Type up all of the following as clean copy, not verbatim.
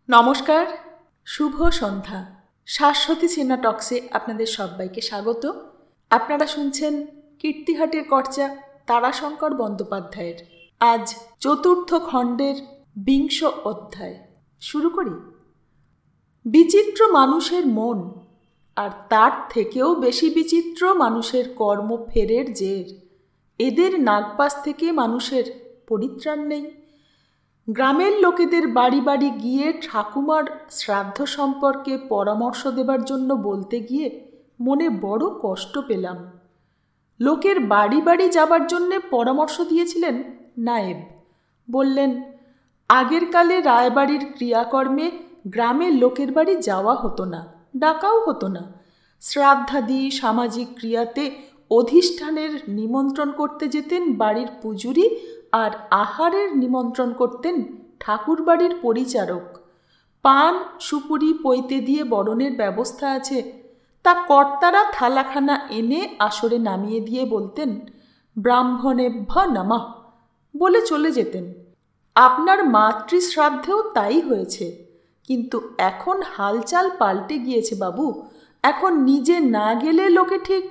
নমস্কার, শুভ সন্ধ্যা। শাশ্বতী সিনেমা টক্সে আপনাদের সবাইকে স্বাগত। আপনারা শুনছেন কীর্তিহাটের কর্চা তারাশঙ্কর বন্দ্যোপাধ্যায়ের আজ চতুর্থ খণ্ডের 20 অধ্যায়। শুরু করি। বিচিত্র মানুষের মন, আর তার থেকেও বেশি বিচিত্র মানুষের কর্মফেরের জের। এদের নাগপাশ থেকে মানুষের পরিত্রাণ নেই। গ্রামের লোকেদের বাড়ি বাড়ি গিয়ে ঠাকুমার শ্রাদ্ধ সম্পর্কে পরামর্শ দেবার জন্য বলতে গিয়ে মনে বড় কষ্ট পেলাম। লোকের বাড়ি বাড়ি যাবার জন্যে পরামর্শ দিয়েছিলেন নায়েব। বললেন, আগের কালে রায়বাড়ির ক্রিয়াকর্মে গ্রামের লোকের বাড়ি যাওয়া হতো না, ডাকাও হতো না। শ্রাদ্ধাদি সামাজিক ক্রিয়াতে অধিষ্ঠানের নিমন্ত্রণ করতে যেতেন বাড়ির পূজুরি, আর আহারের নিমন্ত্রণ করতেন ঠাকুরবাড়ির পরিচারক। পান সুপুরি পৈতে দিয়ে বরণের ব্যবস্থা আছে, তা কর্তারা থালাখানা এনে আসরে নামিয়ে দিয়ে বলতেন, ব্রাহ্মণেভ্য নমঃ বলে চলে যেতেন। আপনার মাতৃশ্রাদ্ধেও তাই হয়েছে। কিন্তু এখন হালচাল পাল্টে গিয়েছে বাবু। এখন নিজে না গেলে লোকে ঠিক।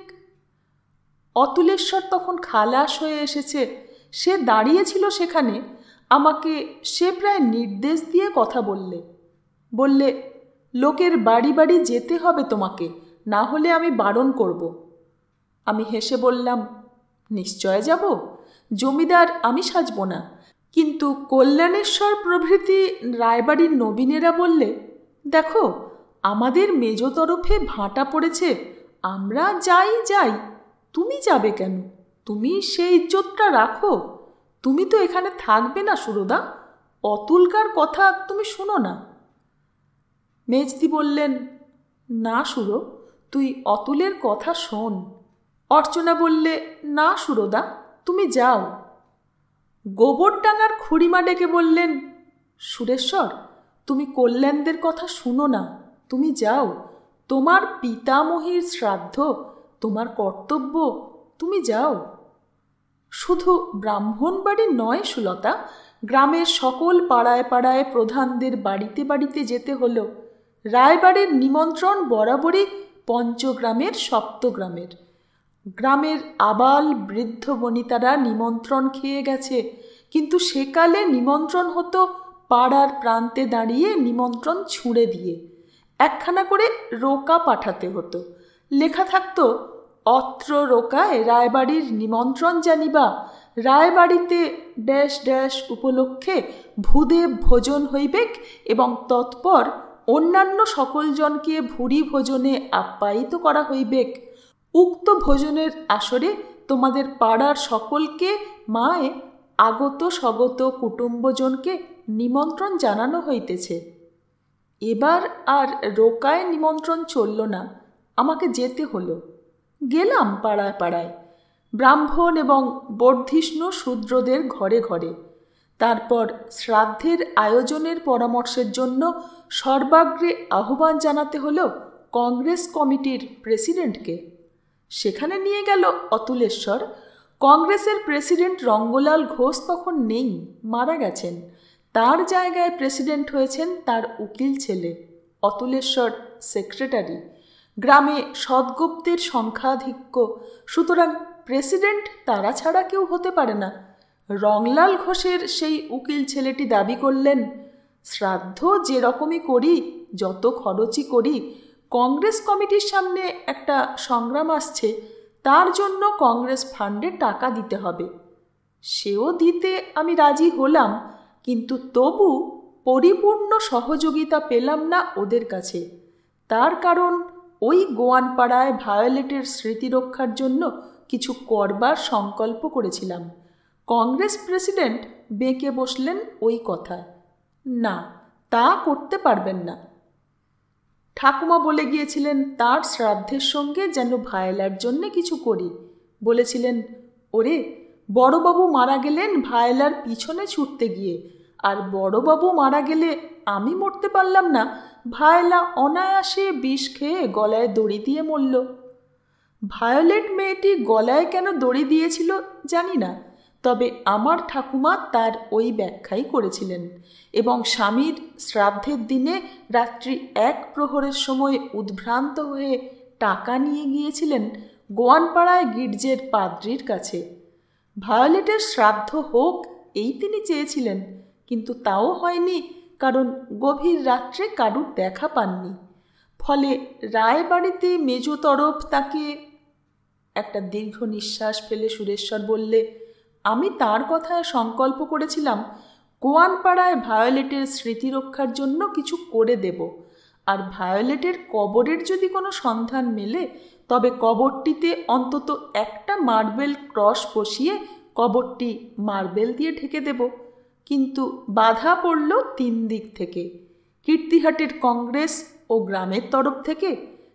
অতুলেশ্বর তখন খালাস হয়ে এসেছে, সে দাঁড়িয়েছিল সেখানে। আমাকে সে প্রায় নির্দেশ দিয়ে কথা বললে, লোকের বাড়ি বাড়ি যেতে হবে তোমাকে, না হলে আমি বারণ করব। আমি হেসে বললাম, নিশ্চয় যাব, জমিদার আমি সাজব না। কিন্তু কল্যাণেশ্বর প্রভৃতি রায়বাড়ির নবীনেরা বললে, দেখো আমাদের মেজ তরফে ভাঁটা পড়েছে, আমরা যাই, তুমি যাবে কেন? তুমি সেই ইজ্জতটা রাখো। তুমি তো এখানে থাকবে না সুরদা, অতুলকার কথা তুমি শুনো না। মেজদি বললেন, না সুরো, তুই অতুলের কথা শোন। অর্চনা বললে, না সুরদা, তুমি যাও। গোবরডাঙ্গার খুড়িমা ডেকে বললেন, সুরেশ্বর, তুমি কল্যাণদের কথা শুনো না, তুমি যাও। তোমার পিতামহীর শ্রাদ্ধ, তোমার কর্তব্য, তুমি যাও। শুধু ব্রাহ্মণ বাড়ি নয় সুলতা, গ্রামের সকল পাড়ায় পাড়ায় প্রধানদের বাড়িতে বাড়িতে যেতে হলো। রায়বাড়ির নিমন্ত্রণ বরাবরই পঞ্চগ্রামের সপ্তগ্রামের। গ্রামের আবাল বৃদ্ধ বনিতারা নিমন্ত্রণ খেয়ে গেছে, কিন্তু সেকালে নিমন্ত্রণ হতো পাড়ার প্রান্তে দাঁড়িয়ে নিমন্ত্রণ ছুঁড়ে দিয়ে। একখানা করে রোকা পাঠাতে হতো, লেখা থাকতো, অত্র রোকায় রায়বাড়ির নিমন্ত্রণ জানিবা, রায়বাড়িতে ড্যাশ ড্যাশ উপলক্ষে ভূদেব ভোজন হইবেক এবং তৎপর অন্যান্য সকল জনকে ভুরি ভোজনে আপ্যায়িত করা হইবেক। উক্ত ভোজনের আসরে তোমাদের পাড়ার সকলকে মায়ে আগত স্বগত কুটুম্বজনকে নিমন্ত্রণ জানানো হইতেছে। এবার আর রোকায় নিমন্ত্রণ চলল না, আমাকে যেতে হলো। গেলাম পাড়ায় পাড়ায়, ব্রাহ্মণ এবং বর্ধিষ্ণু শূদ্রদের ঘরে ঘরে। তারপর শ্রাদ্ধের আয়োজনের পরামর্শের জন্য সর্বাগ্রে আহ্বান জানাতে হলো কংগ্রেস কমিটির প্রেসিডেন্টকে। সেখানে নিয়ে গেল অতুলেশ্বর। কংগ্রেসের প্রেসিডেন্ট রঙ্গলাল ঘোষ তখন নেই, মারা গেছেন। তার জায়গায় প্রেসিডেন্ট হয়েছেন তার উকিল ছেলে, অতুলেশ্বর সেক্রেটারি। গ্রামে সদ্গোপ্তের সংখ্যাধিক্য, সুতরাং প্রেসিডেন্ট তারা ছাড়া কেউ হতে পারে না। রংলাল ঘোষের সেই উকিল ছেলেটি দাবি করলেন, শ্রাদ্ধ যে রকমই করি, যত খরচই করি, কংগ্রেস কমিটির সামনে একটা সংগ্রাম আসছে, তার জন্য কংগ্রেস ফান্ডে টাকা দিতে হবে। সেও দিতে আমি রাজি হলাম, কিন্তু তবু পরিপূর্ণ সহযোগিতা পেলাম না ওদের কাছে। তার কারণ, ওই গোয়ানপাড়ায় ভায়োলেটের স্মৃতি রক্ষার জন্য কিছু করবার সংকল্প করেছিলাম। কংগ্রেস প্রেসিডেন্ট বেঁকে বসলেন ওই কথায়, না, তা করতে পারবেন না। ঠাকুমা বলে গিয়েছিলেন তার শ্রাদ্ধের সঙ্গে যেন ভায়োলার জন্যে কিছু করি। বলেছিলেন, ওরে, বড়বাবু মারা গেলেন ভায়োলার পিছনে ছুটতে গিয়ে, আর বড়বাবু মারা গেলে আমি মরতে পারলাম না, ভায়োলা অনায়াসে বিষ খেয়ে গলায় দড়ি দিয়ে মরল। ভায়োলেট মেয়েটি গলায় কেন দড়ি দিয়েছিল জানি না, তবে আমার ঠাকুমা তার ওই ব্যাখ্যাই করেছিলেন এবং স্বামীর শ্রাদ্ধের দিনে রাত্রি 1 প্রহরের সময় উদ্ভ্রান্ত হয়ে টাকা নিয়ে গিয়েছিলেন গোয়ানপাড়ায় গির্জের পাদ্রির কাছে। ভায়োলেটের শ্রাদ্ধ হোক এই তিনি চেয়েছিলেন, কিন্তু তাও হয়নি, কারণ গভীর রাত্রে কারুর দেখা পাননি। ফলে রায়বাড়িতে মেজ তরফ তাকে... একটা দীর্ঘ নিঃশ্বাস ফেলে সুরেশ্বর বললে, আমি তার কথায় সংকল্প করেছিলাম গোয়ানপাড়ায় ভায়োলেটের স্মৃতি রক্ষার জন্য কিছু করে দেব, আর ভায়োলেটের কবরের যদি কোনো সন্ধান মেলে তবে কবরটিতে অন্তত একটা মার্বেল ক্রস বসিয়ে কবরটি মার্বেল দিয়ে ঢেকে দেব। কিন্তু বাধা পড়ল 3 দিক থেকে, কীর্তিহাটের কংগ্রেস ও গ্রামের তরফ থেকে,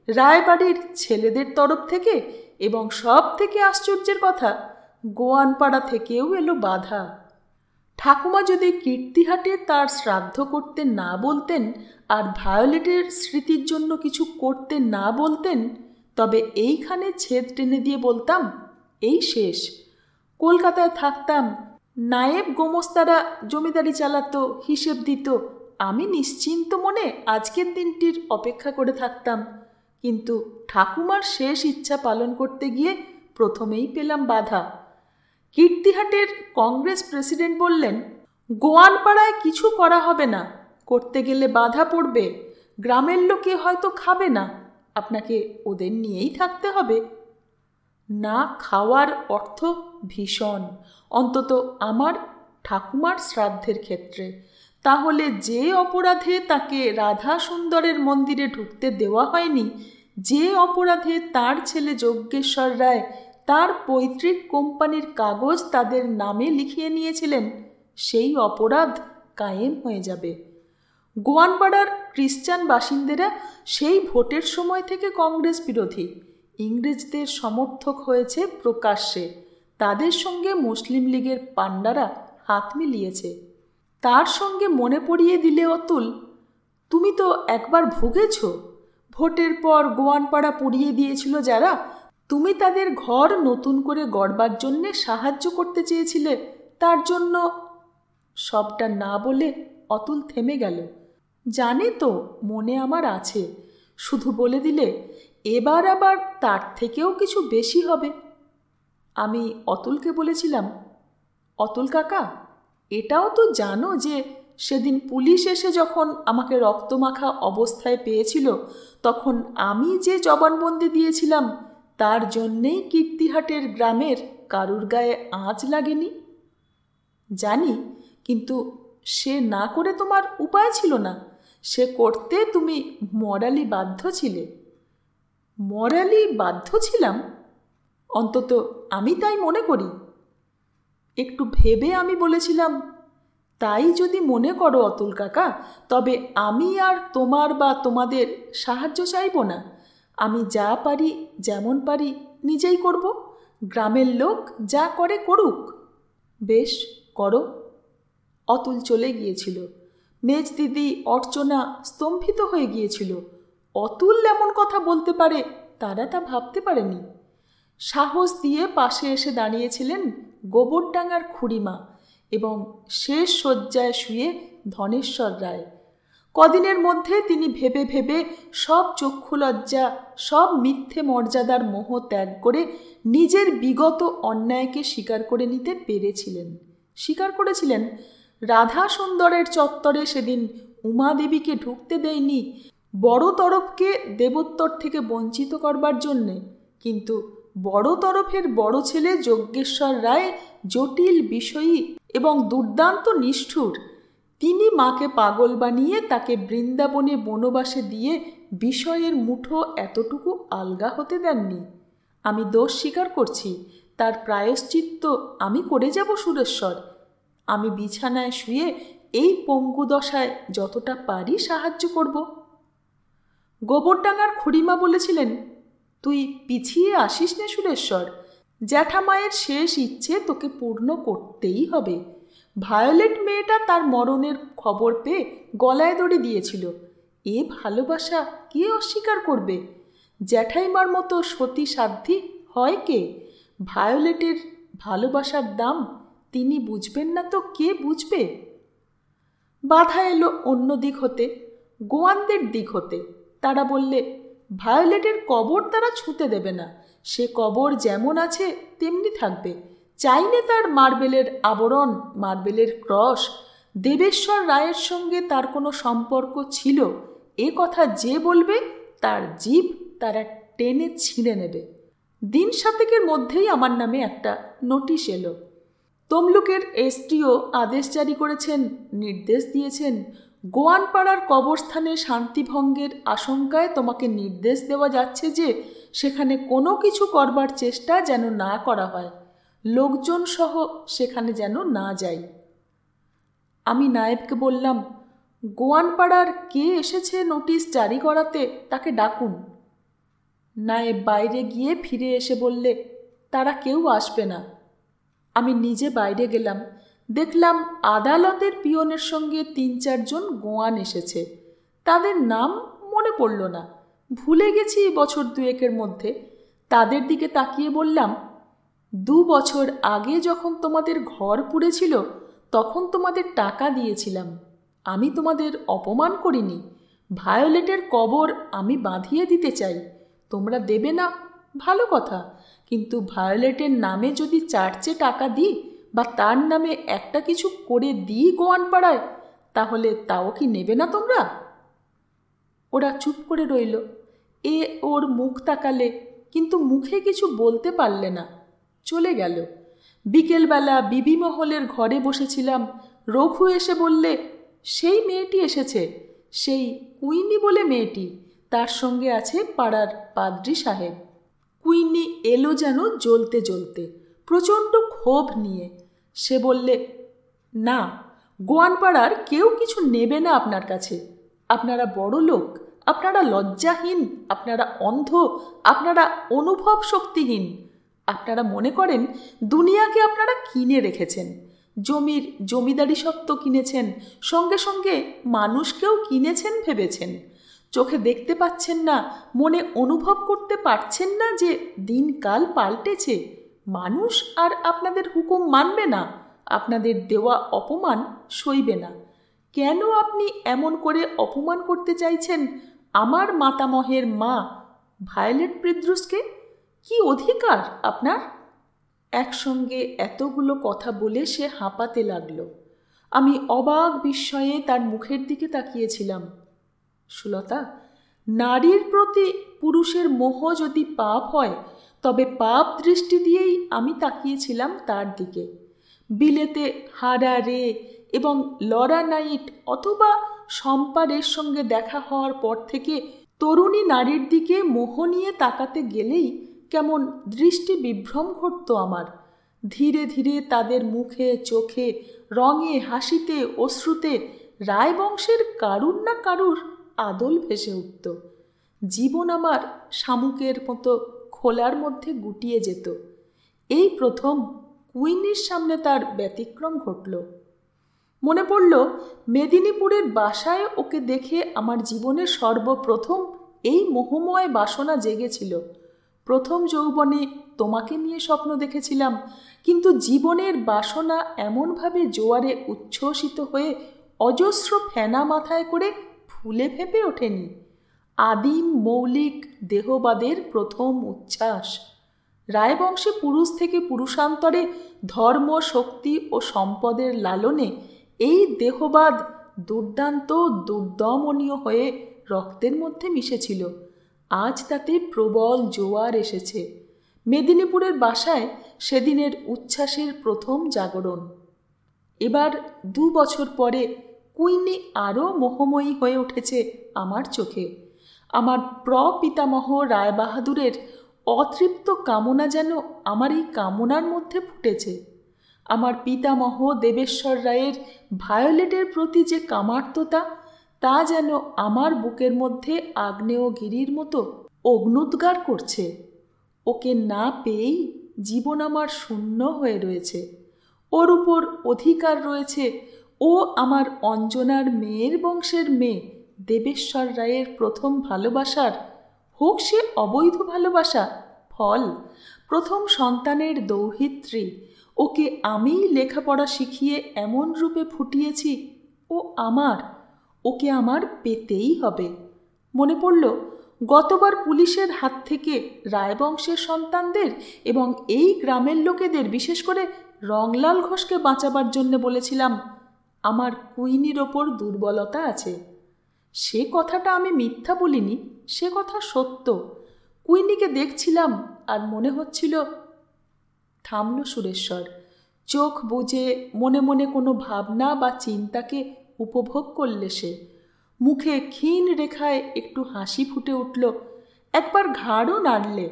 রায়বাড়ির ছেলেদের তরফ থেকে, এবং সব থেকে আশ্চর্যের কথা, গোয়ানপাড়া থেকেও এলো বাধা। ঠাকুমা যদি কীর্তিহাটে তার শ্রাদ্ধ করতে না বলতেন আর ভায়োলেটের স্মৃতির জন্য কিছু করতে না বলতেন, তবে এইখানে ছেদ টেনে দিয়ে বলতাম, এই শেষ। কলকাতায় থাকতাম, নায়েব গোমস্তারা জমিদারি চালাতো, হিসেব দিত, আমি নিশ্চিন্ত মনে আজকের দিনটির অপেক্ষা করে থাকতাম। কিন্তু ঠাকুমার শেষ ইচ্ছা পালন করতে গিয়ে প্রথমেই পেলাম বাধা। কীর্তিহাটের কংগ্রেস প্রেসিডেন্ট বললেন, গোয়ানপাড়ায় কিছু করা হবে না, করতে গেলে বাধা পড়বে, গ্রামের লোকে হয়তো খাবে না, আপনাকে ওদের নিয়েই থাকতে হবে। না খাওয়ার অর্থ ভীষণ, অন্তত আমার ঠাকুমার শ্রাদ্ধের ক্ষেত্রে। তাহলে যে অপরাধে তাকে রাধা সুন্দরের মন্দিরে ঢুকতে দেওয়া হয়নি, যে অপরাধে তার ছেলে যজ্ঞেশ্বর রায় তার পৈতৃক কোম্পানির কাগজ তাদের নামে লিখিয়ে নিয়েছিলেন, সেই অপরাধ কায়েম হয়ে যাবে। গোয়ানপাড়ার খ্রিস্টান বাসিন্দারা সেই ভোটের সময় থেকে কংগ্রেস বিরোধী, ইংরেজদের সমর্থক হয়েছে প্রকাশ্যে, তাদের সঙ্গে মুসলিম লীগের পান্ডারা হাত মিলিয়েছে। তার সঙ্গে মনে পড়িয়ে দিলে, অতুল, তুমি তো একবার ভুগেছ। ভোটের পর গোয়ানপাড়া পুড়িয়ে দিয়েছিল যারা, তুমি তাদের ঘর নতুন করে গড়বার জন্যে সাহায্য করতে চেয়েছিলে, তার জন্য... সবটা না বলে অতুল থেমে গেল। জানে তো মনে আমার আছে, শুধু বলে দিলে, এবার আবার তার থেকেও কিছু বেশি হবে। আমি অতুলকে বলেছিলাম, অতুল কাকা, এটাও তো জানো যে সেদিন পুলিশ এসে যখন আমাকে রক্তমাখা অবস্থায় পেয়েছিল, তখন আমি যে জবানবন্দি দিয়েছিলাম তার জন্যেই কীর্তিহাটের গ্রামের কারুর গায়ে আঁচ লাগেনি। জানি, কিন্তু সে না করে তোমার উপায় ছিল না, সে করতে তুমি মরালি বাধ্য ছিলে। মরালি বাধ্য ছিলাম? অন্তত আমি তাই মনে করি। একটু ভেবে আমি বলেছিলাম, তাই যদি মনে করো অতুল কাকা, তবে আমি আর তোমার বা তোমাদের সাহায্য চাইব না। আমি যা পারি যেমন পারি নিজেই করব, গ্রামের লোক যা করে করুক। বেশ, করো। অতুল চলে গিয়েছিল। মেজ দিদি অর্চনা স্তম্ভিত হয়ে গিয়েছিল। অতুল এমন কথা বলতে পারে তারা তা ভাবতে পারেনি। সাহস দিয়ে পাশে এসে দাঁড়িয়েছিলেন গোবরডাঙ্গার খুড়িমা এবং শেষ শয্যায় শুয়ে ধনেশ্বর রায়। কদিনের মধ্যে তিনি ভেবে ভেবে সব চক্ষুলজ্জা, সব মিথ্যে মর্যাদার মোহ ত্যাগ করে নিজের বিগত অন্যায়কে স্বীকার করে নিতে পেরেছিলেন। স্বীকার করেছিলেন রাধা সুন্দরের চত্বরে সেদিন উমাদেবীকে ঢুকতে দেয়নি বড় তরফকে দেবোত্তর থেকে বঞ্চিত করবার জন্যে, কিন্তু বড় তরফের বড় ছেলে যজ্ঞেশ্বর রায় জটিল বিষয়ী এবং দুর্দান্ত নিষ্ঠুর। তিনি মাকে পাগল বানিয়ে তাকে বৃন্দাবনে বনবাসে দিয়ে বিষয়ের মুঠো এতটুকু আলগা হতে দেননি। আমি দোষ স্বীকার করছি, তার প্রায়শ্চিত্ত আমি করে যাব সুরেশ্বর। আমি বিছানায় শুয়ে এই পঙ্গু দশায় যতটা পারি সাহায্য করব। গোবরডাঙ্গার খুড়িমা বলেছিলেন, তুই পিছিয়ে আসিস নে সুরেশ্বর, জ্যাঠামায়ের শেষ ইচ্ছে তোকে পূর্ণ করতেই হবে। ভায়োলেট মেয়েটা তার মরণের খবর পেয়ে গলায় দড়ি দিয়েছিল, এ ভালোবাসা কে অস্বীকার করবে? জ্যাঠাইমার মতো সতী সাধ্যী হয় কে? ভায়োলেটের ভালোবাসার দাম তিনি বুঝবেন না তো কে বুঝবে? বাধা এলো অন্য দিক হতে, গোয়ানদের দিক হতে। তারা বললে, ভায়োলেটের কবর তারা ছুঁতে দেবে না, সে কবর যেমন আছে তেমনি থাকবে। চাইলে তার মার্বেলের আবরণ, মার্বেলের ক্রস, দেবেশ্বর রায়ের সঙ্গে তার কোনো সম্পর্ক ছিল এ কথা যে বলবে তার জিভ তারা টেনে ছিঁড়ে নেবে। দিন 7 মধ্যেই আমার নামে একটা নোটিশ এলো। তমলুকের এসডিও আদেশ জারি করেছেন, নির্দেশ দিয়েছেন, গোয়ানপাড়ার কবরস্থানে শান্তিভঙ্গের আশঙ্কায় তোমাকে নির্দেশ দেওয়া যাচ্ছে যে সেখানে কোনো কিছু করবার চেষ্টা যেন না করা হয়, লোকজন সহ সেখানে যেন না যাই। আমি নায়েবকে বললাম, গোয়ানপাড়ার কে এসেছে নোটিশ জারি করাতে তাকে ডাকুন। নায়েব বাইরে গিয়ে ফিরে এসে বললে, তারা কেউ আসবে না। আমি নিজে বাইরে গেলাম, দেখলাম আদালতের পিয়নের সঙ্গে 3-4 জন গোয়ান এসেছে। তাদের নাম মনে পড়ল না, ভুলে গেছি বছর 2 মধ্যে। তাদের দিকে তাকিয়ে বললাম, 2 বছর আগে যখন তোমাদের ঘর পুড়েছিল তখন তোমাদের টাকা দিয়েছিলাম, আমি তোমাদের অপমান করিনি। ভায়োলেটের কবর আমি বাঁধিয়ে দিতে চাই, তোমরা দেবে না ভালো কথা, কিন্তু ভায়োলেটের নামে যদি চার্চে টাকা দিই বা তার নামে একটা কিছু করে দিই গোয়ানপাড়ায়, তাহলে তাও কি নেবে না তোমরা? ওরা চুপ করে রইল। এ ওর মুখ তাকালে, কিন্তু মুখে কিছু বলতে পারলে না, চলে গেল। বিকেলবেলা বিবি মহলের ঘরে বসেছিলাম, রঘু এসে বললে, সেই মেয়েটি এসেছে, সেই কুইনি বলে মেয়েটি, তার সঙ্গে আছে পাড়ার পাদ্রী সাহেব। কুইনি এলো যেন জ্বলতে জ্বলতে, প্রচণ্ড ক্ষোভ নিয়ে। সে বললে, না, গোয়ানপাড়ার কেউ কিছু নেবে না আপনার কাছে। আপনারা বড় লোক, আপনারা লজ্জাহীন, আপনারা অন্ধ, আপনারা অনুভব শক্তিহীন। আপনারা মনে করেন দুনিয়াকে আপনারা কিনে রেখেছেন, জমির জমিদারি সত্ত্ব কিনেছেন, সঙ্গে সঙ্গে মানুষকেও কিনেছেন ভেবেছেন। চোখে দেখতে পাচ্ছেন না, মনে অনুভব করতে পারছেন না যে দিনকাল পাল্টেছে। মানুষ আর আপনাদের হুকুম মানবে না, আপনাদের দেওয়া অপমান সইবে না। কেন আপনি এমন করে অপমান করতে চাইছেন আমার মাতামহের মা ভায়োলেট প্রিদ্রুসকে? কি অধিকার আপনার? একসঙ্গে এতগুলো কথা বলে সে হাঁপাতে লাগল। আমি অবাক বিস্ময়ে তার মুখের দিকে তাকিয়েছিলাম। সুলতা, নারীর প্রতি পুরুষের মোহ যদি পাপ হয় তবে পাপ দৃষ্টি দিয়েই আমি তাকিয়েছিলাম তার দিকে। বিলেতে হারা রে এবং লরা নাইট অথবা শম্পারের সঙ্গে দেখা হওয়ার পর থেকে তরুণী নারীর দিকে মোহ নিয়ে তাকাতে গেলেই কেমন দৃষ্টি বিভ্রম ঘটত আমার। ধীরে ধীরে তাদের মুখে, চোখে, রঙে, হাসিতে, অশ্রুতে রায়বংশের কারুর না কারুর আদল ভেসে উঠত। জীবন আমার শামুকের মতো খোলার মধ্যে গুটিয়ে যেত। এই প্রথম কুইনির সামনে তার ব্যতিক্রম ঘটল। মনে পড়ল মেদিনীপুরের বাসায় ওকে দেখে আমার জীবনের সর্বপ্রথম এই মোহময় বাসনা জেগেছিল। প্রথম যৌবনে তোমাকে নিয়ে স্বপ্ন দেখেছিলাম, কিন্তু জীবনের বাসনা এমনভাবে জোয়ারে উচ্ছ্বসিত হয়ে অজস্র ফেনা মাথায় করে ফুলে ফেঁপে ওঠেনি। আদিম মৌলিক দেহবাদের প্রথম উচ্ছ্বাস। রায়বংশে পুরুষ থেকে পুরুষান্তরে ধর্ম, শক্তি ও সম্পদের লালনে এই দেহবাদ দুর্দান্ত দুর্দমনীয় হয়ে রক্তের মধ্যে মিশেছিল। আজ তাতে প্রবল জোয়ার এসেছে। মেদিনীপুরের বাসায় সেদিনের উচ্ছ্বাসের প্রথম জাগরণ। এবার 2 বছর পরে কুইনি আরও মোহময়ী হয়ে উঠেছে আমার চোখে। আমার প্রপিতামহ রায়বাহাদুরের অতৃপ্ত কামনা যেন আমার এই কামনার মধ্যে ফুটেছে। আমার পিতামহ দেবেশ্বর রায়ের ভায়োলেটের প্রতি যে কামার্ততা, তা যেন আমার বুকের মধ্যে আগ্নেয়গিরির মতো অগ্নুদ্গার করছে। ওকে না পেয়েই জীবন আমার শূন্য হয়ে রয়েছে। ওর উপর অধিকার রয়েছে। ও আমার অঞ্জনার মেয়ের বংশের মেয়ে, দেবেশ্বর রায়ের প্রথম ভালোবাসার, হোক সে অবৈধ ভালোবাসা, ফল। প্রথম সন্তানের দৌহিত্রী। ওকে আমিই লেখাপড়া শিখিয়ে এমন রূপে ফুটিয়েছি, ও আমার, ওকে আমার পেতেই হবে। মনে পড়ল গতবার পুলিশের হাত থেকে রায়বংশের সন্তানদের এবং এই গ্রামের লোকেদের, বিশেষ করে রংলাল ঘোষকে বাঁচাবার জন্য বলেছিলাম আমার কুইনির ওপর দুর্বলতা আছে। সে কথাটা আমি মিথ্যা বলিনি, সে কথা সত্য। কুইনিকে দেখছিলাম আর মনে হচ্ছিল। থামল সুরেশ্বর। চোখ বুজে মনে মনে কোনো ভাবনা বা চিন্তাকে উপভোগ করলে সে। মুখে ক্ষীণ রেখায় একটু হাসি ফুটে উঠল, একবার ঘাড়ও নাড়লে,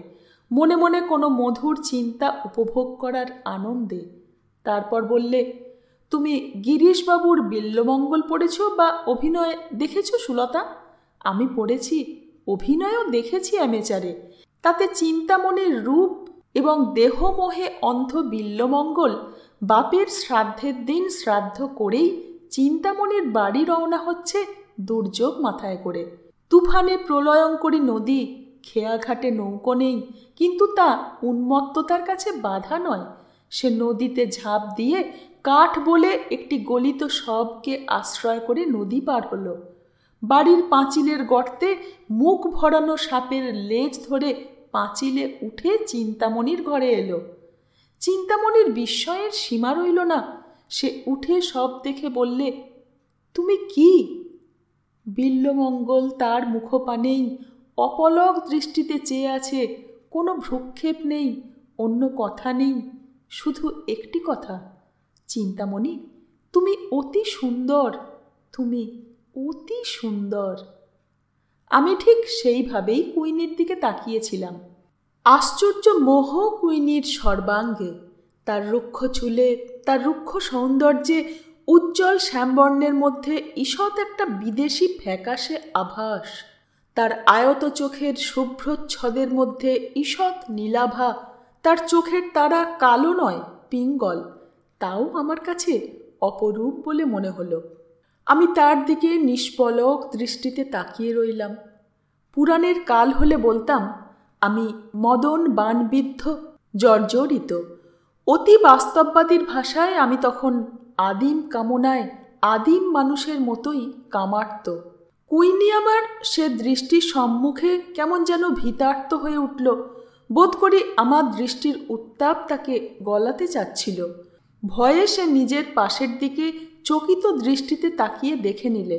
মনে মনে কোনো মধুর চিন্তা উপভোগ করার আনন্দে। তারপর বললে, তুমি গিরিশবাবুর বিল্বমঙ্গল পড়েছ বা অভিনয় দেখেছ সুলতা? আমি পড়েছি, অভিনয়ও দেখেছি অ্যামেচারে। তাতে চিন্তামণির রূপ এবং দেহমোহে অন্ধ বিল্বমঙ্গল বাপের শ্রাদ্ধের দিন শ্রাদ্ধ করেই চিন্তামণির বাড়ি রওনা হচ্ছে দুর্যোগ মাথায় করে। তুফানে প্রলয়ঙ্করী নদী, খেয়াঘাটে নৌকো নেই, কিন্তু তা উন্মত্ততার কাছে বাধা নয়। সে নদীতে ঝাঁপ দিয়ে কাঠ বলে একটি গলিত শবকে আশ্রয় করে নদী পার হলো। বাড়ির পাঁচিলের গর্তে মুখ ভরানো সাপের লেজ ধরে পাঁচিলে উঠে চিন্তামণির ঘরে এলো। চিন্তামণির বিস্ময়ের সীমা রইল না। সে উঠে সব দেখে বললে, তুমি কি? বিল্বমঙ্গল তার মুখপানেই অপলক দৃষ্টিতে চেয়ে আছে। কোনো ভ্রুক্ষেপ নেই, অন্য কথা নেই, শুধু একটি কথা, চিন্তামণি, তুমি অতি সুন্দর, তুমি অতি সুন্দর। আমি ঠিক সেইভাবেই কুইনির দিকে তাকিয়েছিলাম। আশ্চর্য মোহ কুইনির সর্বাঙ্গে, তার রুক্ষ চুলে, তার রুক্ষ সৌন্দর্যে উজ্জ্বল শ্যামবর্ণের মধ্যে ঈষৎ একটা বিদেশি ফ্যাকাশে আভাস। তার আয়ত চোখের শুভ্রচ্ছদের মধ্যে ঈষৎ নীলাভা। তার চোখের তারা কালো নয়, পিঙ্গল। তাও আমার কাছে অপরূপ বলে মনে হলো। আমি তার দিকে নিষ্পলক দৃষ্টিতে তাকিয়ে রইলাম। পুরাণের কাল হলে বলতাম আমি মদন বাণবিদ্ধ, জর্জরিত। অতি বাস্তববাদীর ভাষায় আমি তখন আদিম কামনায় আদিম মানুষের মতোই কামার্ত। কুইনি আমার সে দৃষ্টির সম্মুখে কেমন যেন ভীতার্ত হয়ে উঠল। বোধ করি আমার দৃষ্টির উত্তাপ তাকে গলাতে চাচ্ছিল। ভয়ে সে নিজের পাশের দিকে চকিত দৃষ্টিতে তাকিয়ে দেখে নিলে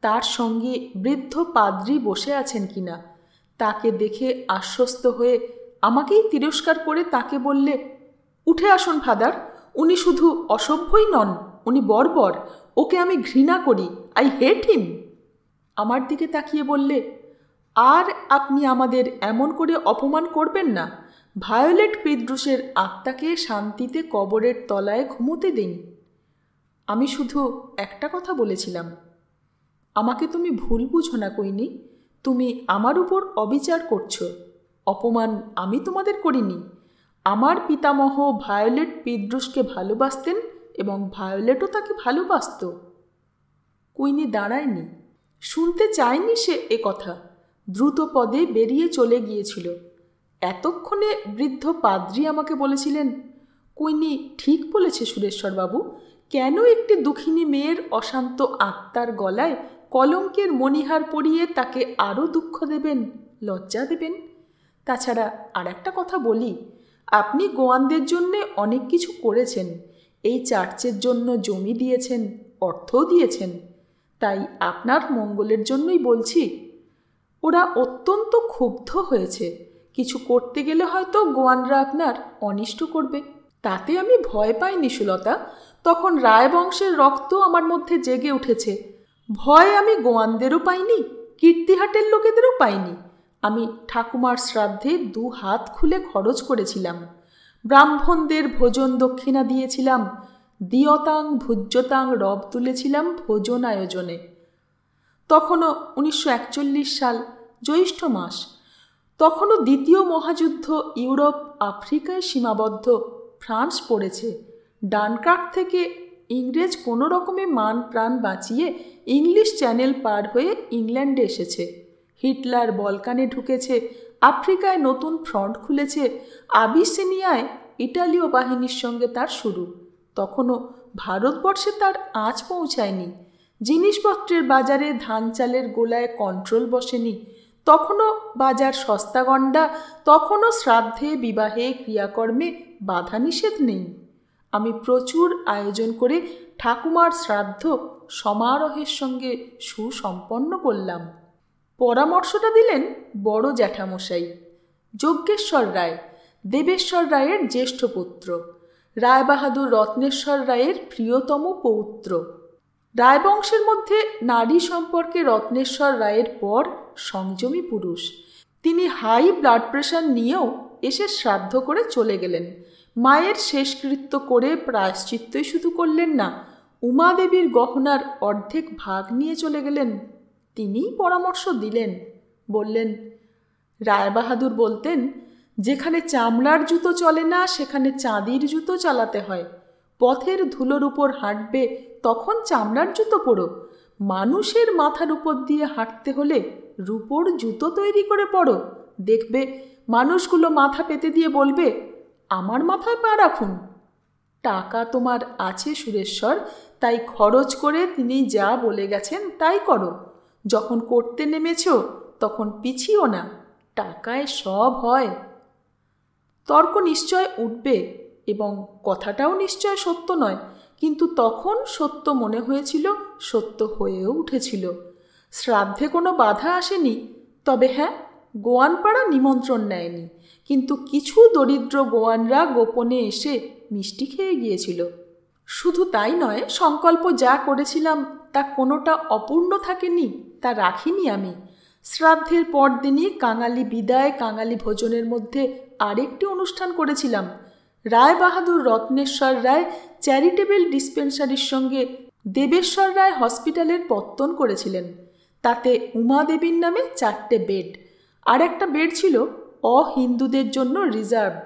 তার সঙ্গে বৃদ্ধ পাদ্রী বসে আছেন কিনা। তাকে দেখে আশ্বস্ত হয়ে আমাকেই তিরস্কার করে তাকে বললে, উঠে আসুন ফাদার, উনি শুধু অসভ্যই নন, উনি বর্বর, ওকে আমি ঘৃণা করি, আই হেট হিম। আমার দিকে তাকিয়ে বললে, আর আপনি আমাদের এমন করে অপমান করবেন না। ভায়োলেট পিদ্রুসের আত্মাকে শান্তিতে কবরের তলায় ঘুমোতে দিন। আমি শুধু একটা কথা বলেছিলাম, আমাকে তুমি ভুল বুঝো না কুইনি, তুমি আমার উপর অবিচার করছো। অপমান আমি তোমাদের করিনি। আমার পিতামহ ভায়োলেট পিদ্রুসকে ভালোবাসতেন এবং ভায়োলেটও তাকে ভালোবাসত। কুইনি দাঁড়ায়নি, শুনতে চায়নি সে এ কথা। দ্রুত পদে বেরিয়ে চলে গিয়েছিল। এতক্ষণে বৃদ্ধ পাদ্রী আমাকে বলেছিলেন, কুইনি ঠিক বলেছে সুরেশ্বরবাবু, কেন একটি দুঃখিনী মেয়ের অশান্ত আত্মার গলায় কলঙ্কের মণিহার পরিয়ে তাকে আরও দুঃখ দেবেন, লজ্জা দেবেন? তাছাড়া আর একটা কথা বলি, আপনি গোয়ানদের জন্যে অনেক কিছু করেছেন। এই চার্চের জন্য জমি দিয়েছেন, অর্থও দিয়েছেন। তাই আপনার মঙ্গলের জন্যই বলছি। ওরা অত্যন্ত ক্ষুব্ধ হয়েছে। কিছু করতে গেলে হয়তো গোয়ানরা আপনার অনিষ্ট করবে। তাতে আমি ভয় পাইনি সুলতা। তখন রায়বংশের রক্ত আমার মধ্যে জেগে উঠেছে। ভয় আমি গোয়ানদেরও পাইনি, কীর্তিহাটের লোকেদেরও পাইনি। আমি ঠাকুমার শ্রাদ্ধে 2 হাত খুলে খরচ করেছিলাম। ব্রাহ্মণদের ভোজন দক্ষিণা দিয়েছিলাম। দিয়তাং ভুজ্যতাং রব তুলেছিলাম ভোজন আয়োজনে। তখনও 1941 সাল, জ্যৈষ্ঠ মাস। তখনও দ্বিতীয় মহাযুদ্ধ ইউরোপ আফ্রিকায় সীমাবদ্ধ। ফ্রান্স পড়েছে। ডানকার্ক থেকে ইংরেজ কোনো রকমে মান প্রাণ বাঁচিয়ে ইংলিশ চ্যানেল পার হয়ে ইংল্যান্ডে এসেছে। হিটলার বলকানে ঢুকেছে। আফ্রিকায় নতুন ফ্রন্ট খুলেছে। আবিসিনিয়ায় ইটালীয় বাহিনীর সঙ্গে তার শুরু। তখনও ভারতবর্ষে তার আঁচ পৌঁছায়নি। জিনিসপত্রের বাজারে ধান চালের গোলায় কন্ট্রোল বসেনি। তখনও বাজার সস্তাগণ্ডা, তখনও শ্রাদ্ধে বিবাহে ক্রিয়াকর্মে বাধা নিষেধ নেই। আমি প্রচুর আয়োজন করে ঠাকুমার শ্রাদ্ধ সমারোহের সঙ্গে সুসম্পন্ন করলাম। পরামর্শটা দিলেন বড় জ্যাঠামশাই যজ্ঞেশ্বর রায়, দেবেশ্বর রায়ের জ্যেষ্ঠ পুত্র, রায়বাহাদুর রত্নেশ্বর রায়ের প্রিয়তম পৌত্র। রায়বংশের মধ্যে নারী সম্পর্কে রত্নেশ্বর রায়ের পর সংযমী পুরুষ। তিনি হাই ব্লাড প্রেশার নিয়েও এসে শ্রাদ্ধ করে চলে গেলেন। মায়ের শেষকৃত্য করে প্রায়শ্চিত্তই শুধু করলেন না, উমাদেবীর গহনার অর্ধেক ভাগ নিয়ে চলে গেলেন। তিনিই পরামর্শ দিলেন। বললেন, রায়বাহাদুর বলতেন, যেখানে চামড়ার জুতো চলে না সেখানে চাঁদির জুতো চালাতে হয়। পথের ধুলোর উপর হাঁটবে তখন চামড়ার জুতো পরো। মানুষের মাথার উপর দিয়ে হাঁটতে হলে রূপোর জুতো তৈরি করে পড়ো। দেখবে মানুষগুলো মাথা পেতে দিয়ে বলবে, আমার মাথায় পা রাখুন। টাকা তোমার আছে সুরেশ্বর, তাই খরচ করে তিনি যা বলে গেছেন তাই করো। যখন করতে নেমেছ তখন পিছিও না, টাকায় সব হয়। তর্ক নিশ্চয় উঠবে এবং কথাটাও নিশ্চয় সত্য নয়, কিন্তু তখন সত্য মনে হয়েছিল, সত্য হয়েও উঠেছিল। শ্রাদ্ধে কোনো বাধা আসেনি, তবে হ্যাঁ, গোয়ানপাড়া নিমন্ত্রণ নেয়নি, কিন্তু কিছু দরিদ্র গোয়ানরা গোপনে এসে মিষ্টি খেয়ে গিয়েছিল। শুধু তাই নয়, সংকল্প যা করেছিলাম তা কোনোটা অপূর্ণ থাকেনি, তা রাখিনি আমি। শ্রাদ্ধের পরদিনই কাঙালি বিদায়, কাঙালি ভোজনের মধ্যে আরেকটি অনুষ্ঠান করেছিলাম। রায়বাহাদুর রত্নেশ্বর রায় চ্যারিটেবল ডিসপেন্সারির সঙ্গে দেবেশ্বর রায় হসপিটালের পত্তন করেছিলেন। তাতে উমাদেবীর নামে 4টে বেড, আর একটা বেড ছিল অহিন্দুদের জন্য রিজার্ভড।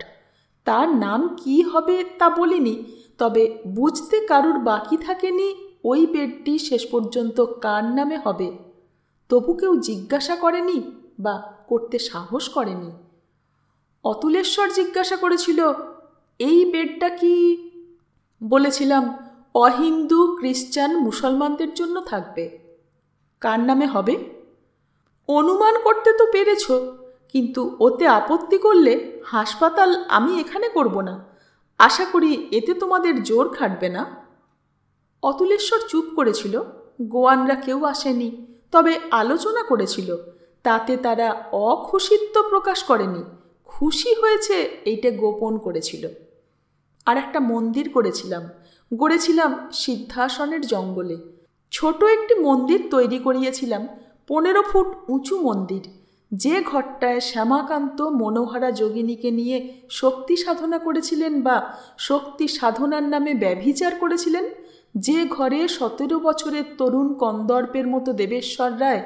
তার নাম কি হবে তা বলিনি, তবে বুঝতে কারুর বাকি থাকেনি ওই বেডটি শেষ পর্যন্ত কার নামে হবে। তবু কেউ জিজ্ঞাসা করেনি বা করতে সাহস করেনি। অতুলেশ্বর জিজ্ঞাসা করেছিল, এই বেডটা কি? বলেছিলাম, অহিন্দু, খ্রিস্টান, মুসলমানদের জন্য থাকবে। কার নামে হবে? অনুমান করতে তো পেরেছ, কিন্তু ওতে আপত্তি করলে হাসপাতাল আমি এখানে করব না। আশা করি এতে তোমাদের জোর খাটবে না। অতুলেশ্বর চুপ করেছিল। গোয়ানরা কেউ আসেনি, তবে আলোচনা করেছিল। তাতে তারা অখুশিত্ব প্রকাশ করেনি, খুশি হয়েছে এইটা গোপন করেছিল। আর একটা মন্দির গড়েছিলাম সিদ্ধাসনের জঙ্গলে। ছোট একটি মন্দির তৈরি করিয়েছিলাম, 15 ফুট উঁচু মন্দির। যে ঘরটায় শ্যামাকান্ত মনোহারা যোগিনীকে নিয়ে শক্তি সাধনা করেছিলেন বা শক্তি সাধনার নামে ব্যভিচার করেছিলেন, যে ঘরে 17 বছরের তরুণ কন্দর্পের মতো দেবেশ্বর রায়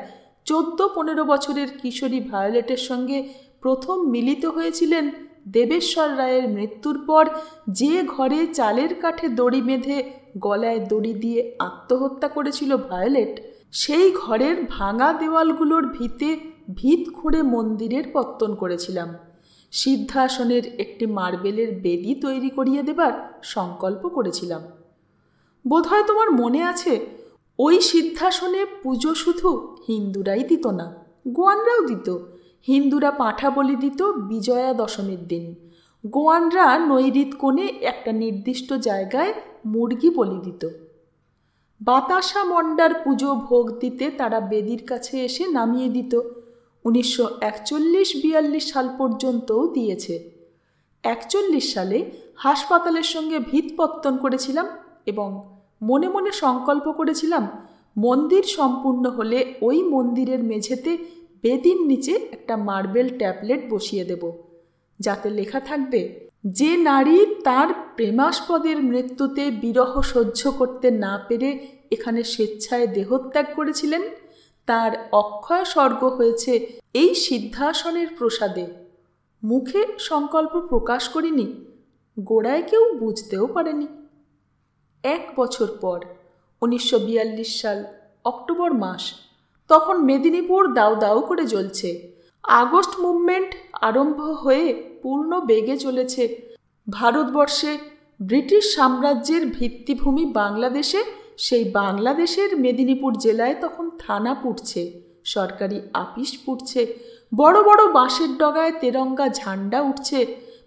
14-15 বছরের কিশোরী ভায়োলেটের সঙ্গে প্রথম মিলিত হয়েছিলেন দেবেশ্বর রায়ের মৃত্যুর পর, যে ঘরে চালের কাঠে দড়ি বেঁধে গলায় দড়ি দিয়ে আত্মহত্যা করেছিল ভায়োলেট, সেই ঘরের ভাঙা দেওয়ালগুলোর ভিত খুঁড়ে মন্দিরের পত্তন করেছিলাম। সিদ্ধাসনের একটি মার্বেলের বেদি তৈরি করিয়ে দেবার সংকল্প করেছিলাম। বোধহয় তোমার মনে আছে, ওই সিদ্ধাসনে পুজো শুধু হিন্দুরাই দিত না, গোয়ানরাও দিত। হিন্দুরা পাঁঠা বলি দিত বিজয়া দশমীর দিন, গোয়ানরা নৈরিত কোণে একটা নির্দিষ্ট জায়গায় মুরগি বলি দিত। বাতাসা মন্ডার পুজো ভোগ দিতে তারা বেদির কাছে এসে নামিয়ে দিত। 1941-42 সাল পর্যন্তও দিয়েছে। 41 সালে হাসপাতালের সঙ্গে ভিতপত্তন করেছিলাম এবং মনে মনে সংকল্প করেছিলাম, মন্দির সম্পূর্ণ হলে ওই মন্দিরের মেঝেতে বেদির নিচে একটা মার্বেল ট্যাবলেট বসিয়ে দেব, যাতে লেখা থাকবে, যে নারী তার প্রেমাস্পদের মৃত্যুতে বিরহ সহ্য করতে না পেরে এখানে স্বেচ্ছায় দেহত্যাগ করেছিলেন, তার অক্ষয় স্বর্গ হয়েছে এই সিদ্ধাসনের প্রসাদে। মুখে সংকল্প প্রকাশ করিনি, গোড়ায় কেউ বুঝতেও পারেনি। 1 বছর পর 1942 সাল অক্টোবর মাস, তখন মেদিনীপুর দাউ দাউ করে জ্বলছে। আগস্ট মুভমেন্ট আরম্ভ হয়ে পূর্ণ বেগে চলেছে। ভারতবর্ষে ব্রিটিশ সাম্রাজ্যের ভিত্তিভূমি বাংলাদেশে, সেই বাংলাদেশের মেদিনীপুর জেলায় তখন থানা পুড়ছে, সরকারি আপিস পুড়ছে, বড় বড় বাঁশের ডগায় তেরঙ্গা ঝান্ডা উঠছে।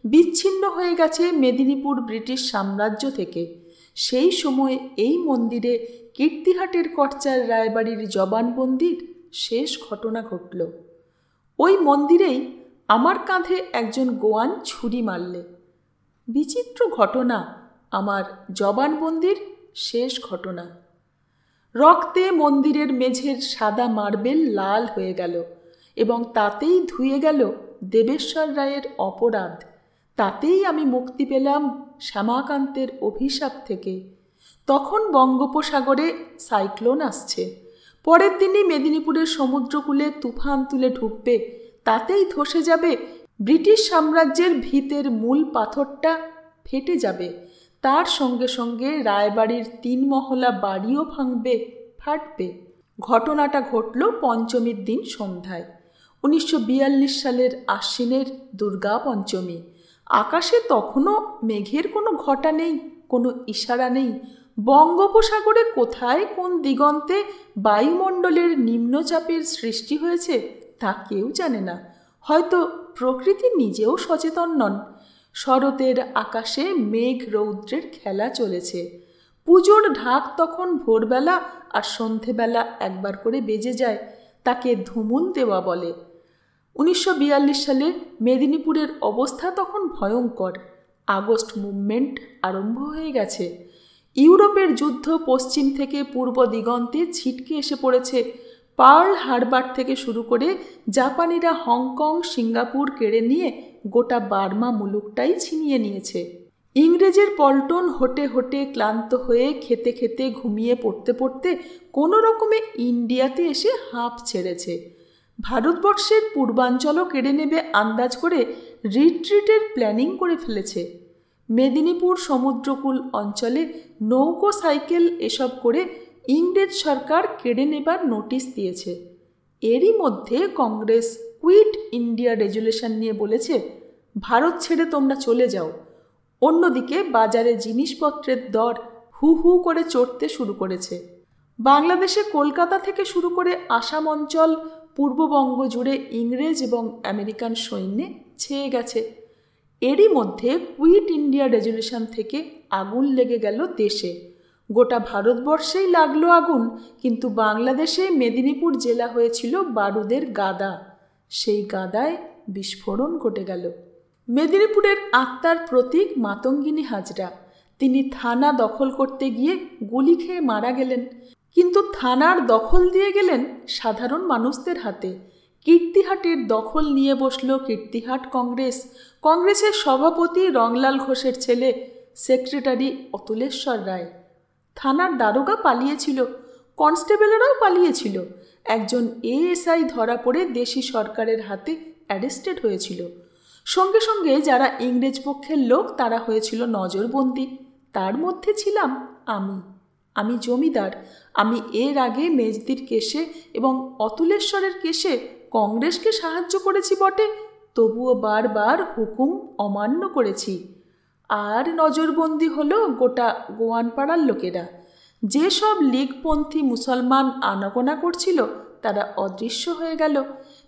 বিচ্ছিন্ন হয়ে গেছে মেদিনীপুর ব্রিটিশ সাম্রাজ্য থেকে। সেই সময় এই মন্দিরে কীর্তিহাটের কর্চার রায়বাড়ির জবানবন্দির শেষ ঘটনা ঘটল। ওই মন্দিরেই আমার কাঁধে একজন গোয়ান ছুরি মারলে। বিচিত্র ঘটনা আমার জবানবন্দির শেষ ঘটনা। রক্তে মন্দিরের মেঝের সাদা মার্বেল লাল হয়ে গেল এবং তাতেই ধুয়ে গেল দেবেশ্বর রায়ের অপরাধ। তাতেই আমি মুক্তি পেলাম শ্যামাকান্তের অভিশাপ থেকে। তখন বঙ্গোপসাগরে সাইক্লোন আসছে, পরের দিনই মেদিনীপুরের সমুদ্রকূলে তুফান তুলে ঢুকবে, তাতেই ধসে যাবে ব্রিটিশ সাম্রাজ্যের ভিতের মূল পাথরটা, ফেটে যাবে। তার সঙ্গে সঙ্গে রায়বাড়ির 3 মহলা বাড়িও ভাঙবে, ফাটবে। ঘটনাটা ঘটল পঞ্চমীর দিন সন্ধ্যায়, 1942 সালের আশ্বিনের দুর্গা পঞ্চমী। আকাশে তখনও মেঘের কোনো ঘটা নেই, কোনো ইশারা নেই। বঙ্গোপসাগরে কোথায় কোন দিগন্তে বায়ুমণ্ডলের নিম্নচাপের সৃষ্টি হয়েছে তা কেউ জানে না। হয়তো প্রকৃতি নিজেও সচেতন নন। শরতের আকাশে মেঘ রৌদ্রের খেলা চলেছে। পুজোর ঢাক তখন ভোরবেলা আর সন্ধেবেলা একবার করে বেজে যায়, তাকে ধুমুল দেওয়া বলে। 1942 সালে মেদিনীপুরের অবস্থা তখন ভয়ঙ্কর। আগস্ট মুভমেন্ট আরম্ভ হয়ে গেছে। ইউরোপের যুদ্ধ পশ্চিম থেকে পূর্ব দিগন্তে ছিটকে এসে পড়েছে। পার্ল হারবার থেকে শুরু করে জাপানিরা হংকং, সিঙ্গাপুর কেড়ে নিয়ে গোটা বার্মা মুলুকটাই ছিনিয়ে নিয়েছে। ইংরেজের পল্টন হটে হটে ক্লান্ত হয়ে, খেতে খেতে, ঘুমিয়ে পড়তে পড়তে কোনো রকমে ইন্ডিয়াতে এসে হাঁপ ছেড়েছে। ভারতবর্ষের পূর্বাঞ্চলও কেড়ে নেবে আন্দাজ করে রিট্রিটের প্ল্যানিং করে ফেলেছে। মেদিনীপুর সমুদ্রকূল অঞ্চলে নৌকো, সাইকেল এসব করে ইংরেজ সরকার কেড়ে নেবার নোটিশ দিয়েছে। এরই মধ্যে কংগ্রেস কুইট ইন্ডিয়া রেজুলেশন নিয়ে বলেছে, ভারত ছেড়ে তোমরা চলে যাও। অন্যদিকে বাজারে জিনিসপত্রের দর হু হু করে চড়তে শুরু করেছে। বাংলাদেশে কলকাতা থেকে শুরু করে আসাম অঞ্চল, পূর্ববঙ্গ জুড়ে ইংরেজ এবং আমেরিকান সৈন্যে ছেয়ে গেছে। এরই মধ্যে কুইট ইন্ডিয়া রেজুলেশন থেকে আগুন লেগে গেল দেশে। গোটা ভারতবর্ষেই লাগলো আগুন, কিন্তু বাংলাদেশে মেদিনীপুর জেলা হয়েছিল বারুদের গাদা। সেই গাদায় বিস্ফোরণ ঘটে গেল। মেদিনীপুরের আত্মার প্রতীক মাতঙ্গিনী হাজরা, তিনি থানা দখল করতে গিয়ে গুলি খেয়ে মারা গেলেন। কিন্তু থানার দখল দিয়ে গেলেন সাধারণ মানুষদের হাতে। কীর্তিহাটের দখল নিয়ে বসল কীর্তিহাট কংগ্রেস। কংগ্রেসের সভাপতি রংলাল ঘোষের ছেলে সেক্রেটারি অতুলেশ্বর রায়। থানার দারোগা পালিয়েছিল, কনস্টেবলেরাও পালিয়েছিল। একজন এএসআই ধরা পড়ে দেশি সরকারের হাতে অ্যারেস্টেড হয়েছিল। সঙ্গে সঙ্গে যারা ইংরেজ পক্ষের লোক তারা হয়েছিল নজরবন্দি। তার মধ্যে ছিলাম আমি জমিদার। আমি এর আগে মেজদির কেসে এবং অতুলেশ্বরের কেসে কংগ্রেসকে সাহায্য করেছি বটে, তবুও বারবার হুকুম অমান্য করেছি। আর নজরবন্দি হলো গোটা গোয়ানপাড়ার লোকেরা। যেসব লীগপন্থী মুসলমান আনাগোনা করছিল তারা অদৃশ্য হয়ে গেল,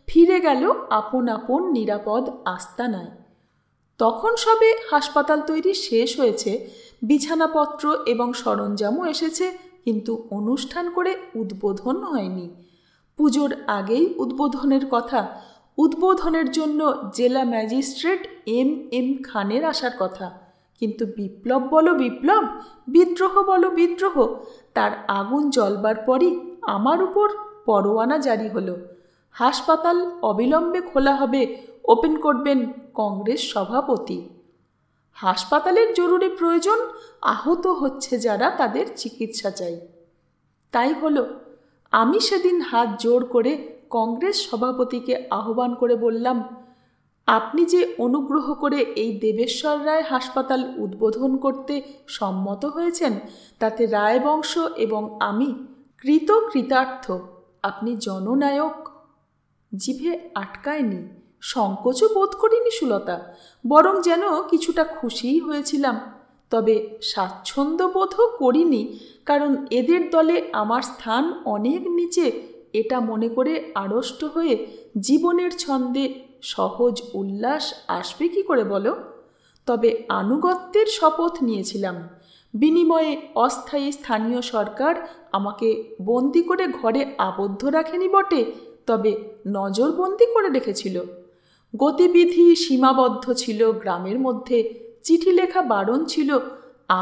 ফিরে গেল আপন আপন নিরাপদ আস্তানায়। তখন সবে হাসপাতাল তৈরি শেষ হয়েছে, বিছানাপত্র এবং সরঞ্জামও এসেছে, কিন্তু অনুষ্ঠান করে উদ্বোধন হয়নি। পুজোর আগেই উদ্বোধনের কথা। উদ্বোধনের জন্য জেলা ম্যাজিস্ট্রেট এম খানের আসার কথা। কিন্তু বিপ্লব বলো বিপ্লব, বিদ্রোহ বলো বিদ্রোহ, তার আগুন জ্বলবার পরই আমার উপর পরোয়ানা জারি হলো। হাসপাতাল অবিলম্বে খোলা হবে, ওপেন করবেন কংগ্রেস সভাপতি। হাসপাতালের জরুরি প্রয়োজন, আহত হচ্ছে যারা তাদের চিকিৎসা চাই। তাই হলো। আমি সেদিন হাত জোড় করে কংগ্রেস সভাপতিকে আহ্বান করে বললাম, আপনি যে অনুগ্রহ করে এই দেবেশ্বর রায় হাসপাতাল উদ্বোধন করতে সম্মত হয়েছেন তাতে রায়বংশ এবং আমি কৃতার্থ। আপনি জননায়ক। জিভে আটকায়নি, সংকোচও বোধ করিনি সুলতা, বরং যেন কিছুটা খুশিই হয়েছিলাম। তবে স্বাচ্ছন্দ্য বোধও করিনি, কারণ এদের দলে আমার স্থান অনেক নিচে এটা মনে করে আড়ষ্ট হয়ে জীবনের ছন্দে সহজ উল্লাস আসবে কি করে বলো? তবে আনুগত্যের শপথ নিয়েছিলাম। বিনিময়ে অস্থায়ী স্থানীয় সরকার আমাকে বন্দি করে ঘরে আবদ্ধ রাখেনি বটে, তবে নজরবন্দি করে রেখেছিল। গতিবিধি সীমাবদ্ধ ছিল, গ্রামের মধ্যে চিঠি লেখা বারণ ছিল,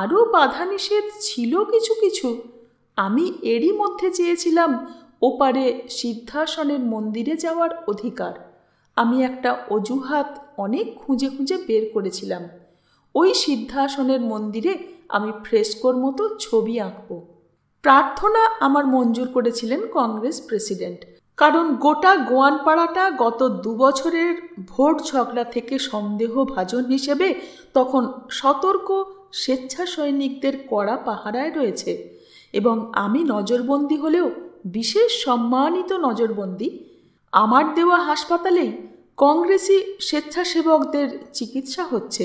আরও বাধা নিষেধ ছিল কিছু কিছু। আমি এরই মধ্যে চেয়েছিলাম ওপারে সিদ্ধাসনের মন্দিরে যাওয়ার অধিকার। আমি একটা অজুহাত অনেক খুঁজে খুঁজে বের করেছিলাম। ওই সিদ্ধাসনের মন্দিরে আমি ফ্রেস্কোর মতো ছবি আঁকব। প্রার্থনা আমার মঞ্জুর করেছিলেন কংগ্রেস প্রেসিডেন্ট, কারণ গোটা গোয়ানপাড়াটা গত 2 বছরের ভোট ঝগড়া থেকে সন্দেহভাজন হিসেবে তখন সতর্ক স্বেচ্ছা সৈনিকদের কড়া পাহারায় রয়েছে, এবং আমি নজরবন্দি হলেও বিশেষ সম্মানিত নজরবন্দি। আমার দেওয়া হাসপাতালেই কংগ্রেসি স্বেচ্ছাসেবকদের চিকিৎসা হচ্ছে।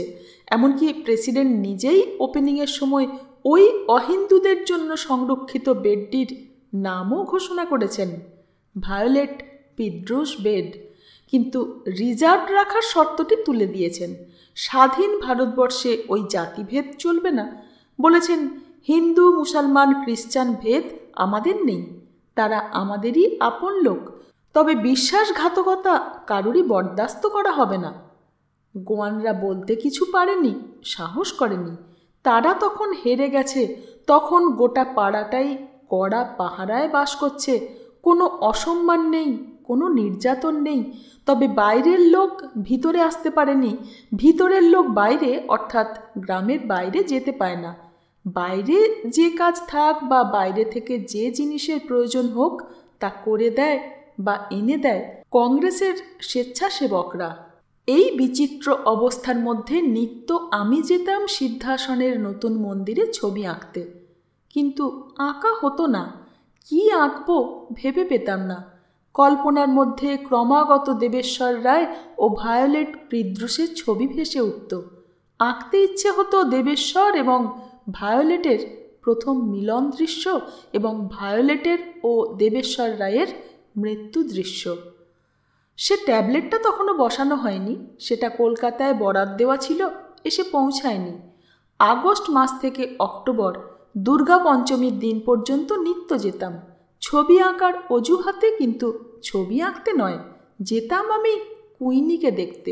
এমনকি প্রেসিডেন্ট নিজেই ওপেনিংয়ের সময় ওই অহিন্দুদের জন্য সংরক্ষিত বেডটির নামও ঘোষণা করেছেন, ভায়োলেট পিড্রোস বেড। কিন্তু রিজার্ভ রাখার শর্তটি তুলে দিয়েছেন। স্বাধীন ভারতবর্ষে ওই জাতিভেদ চলবে না। বলেছেন, হিন্দু মুসলমান খ্রিস্টান ভেদ আমাদের নেই, তারা আমাদেরই আপন লোক, তবে বিশ্বাসঘাতকতা কারুরই বরদাস্ত করা হবে না। গোয়ানরা বলতে কিছু পারেনি, সাহস করেনি। তারা তখন হেরে গেছে, তখন গোটা পাড়াটাই কড়া পাহারায় বাস করছে। কোনো অসম্মান নেই, কোনো নির্যাতন নেই। তবে বাইরের লোক ভিতরে আসতে পারেনি। ভিতরের লোক বাইরে, অর্থাৎ গ্রামের বাইরে যেতে পায় না। বাইরে যে কাজ থাক বা বাইরে থেকে যে জিনিসের প্রয়োজন হোক তা করে দেয় বা এনে দেয় কংগ্রেসের স্বেচ্ছাসেবকরা। এই বিচিত্র অবস্থার মধ্যে নিত্য আমি যেতাম সিদ্ধাসনের নতুন মন্দিরে ছবি আঁকতে, কিন্তু আঁকা হতো না। কি আঁকবো ভেবে পেতাম না। কল্পনার মধ্যে ক্রমাগত দেবেশ্বর রায় ও ভায়োলেট পিড্রোসের ছবি ভেসে উঠত। আঁকতে ইচ্ছে হতো দেবেশ্বর এবং ভায়োলেটের প্রথম মিলন দৃশ্য এবং ভায়োলেটের ও দেবেশ্বর রায়ের মৃত্যু দৃশ্য। সে ট্যাবলেটটা তখনও বসানো হয়নি, সেটা কলকাতায় বরাত দেওয়া ছিল, এসে পৌঁছায়নি। আগস্ট মাস থেকে অক্টোবর দুর্গা পঞ্চমীর দিন পর্যন্ত নিত্য যেতাম ছবি আঁকার অজুহাতে, কিন্তু ছবি আঁকতে নয়, যেতাম আমি কুইনিকে দেখতে।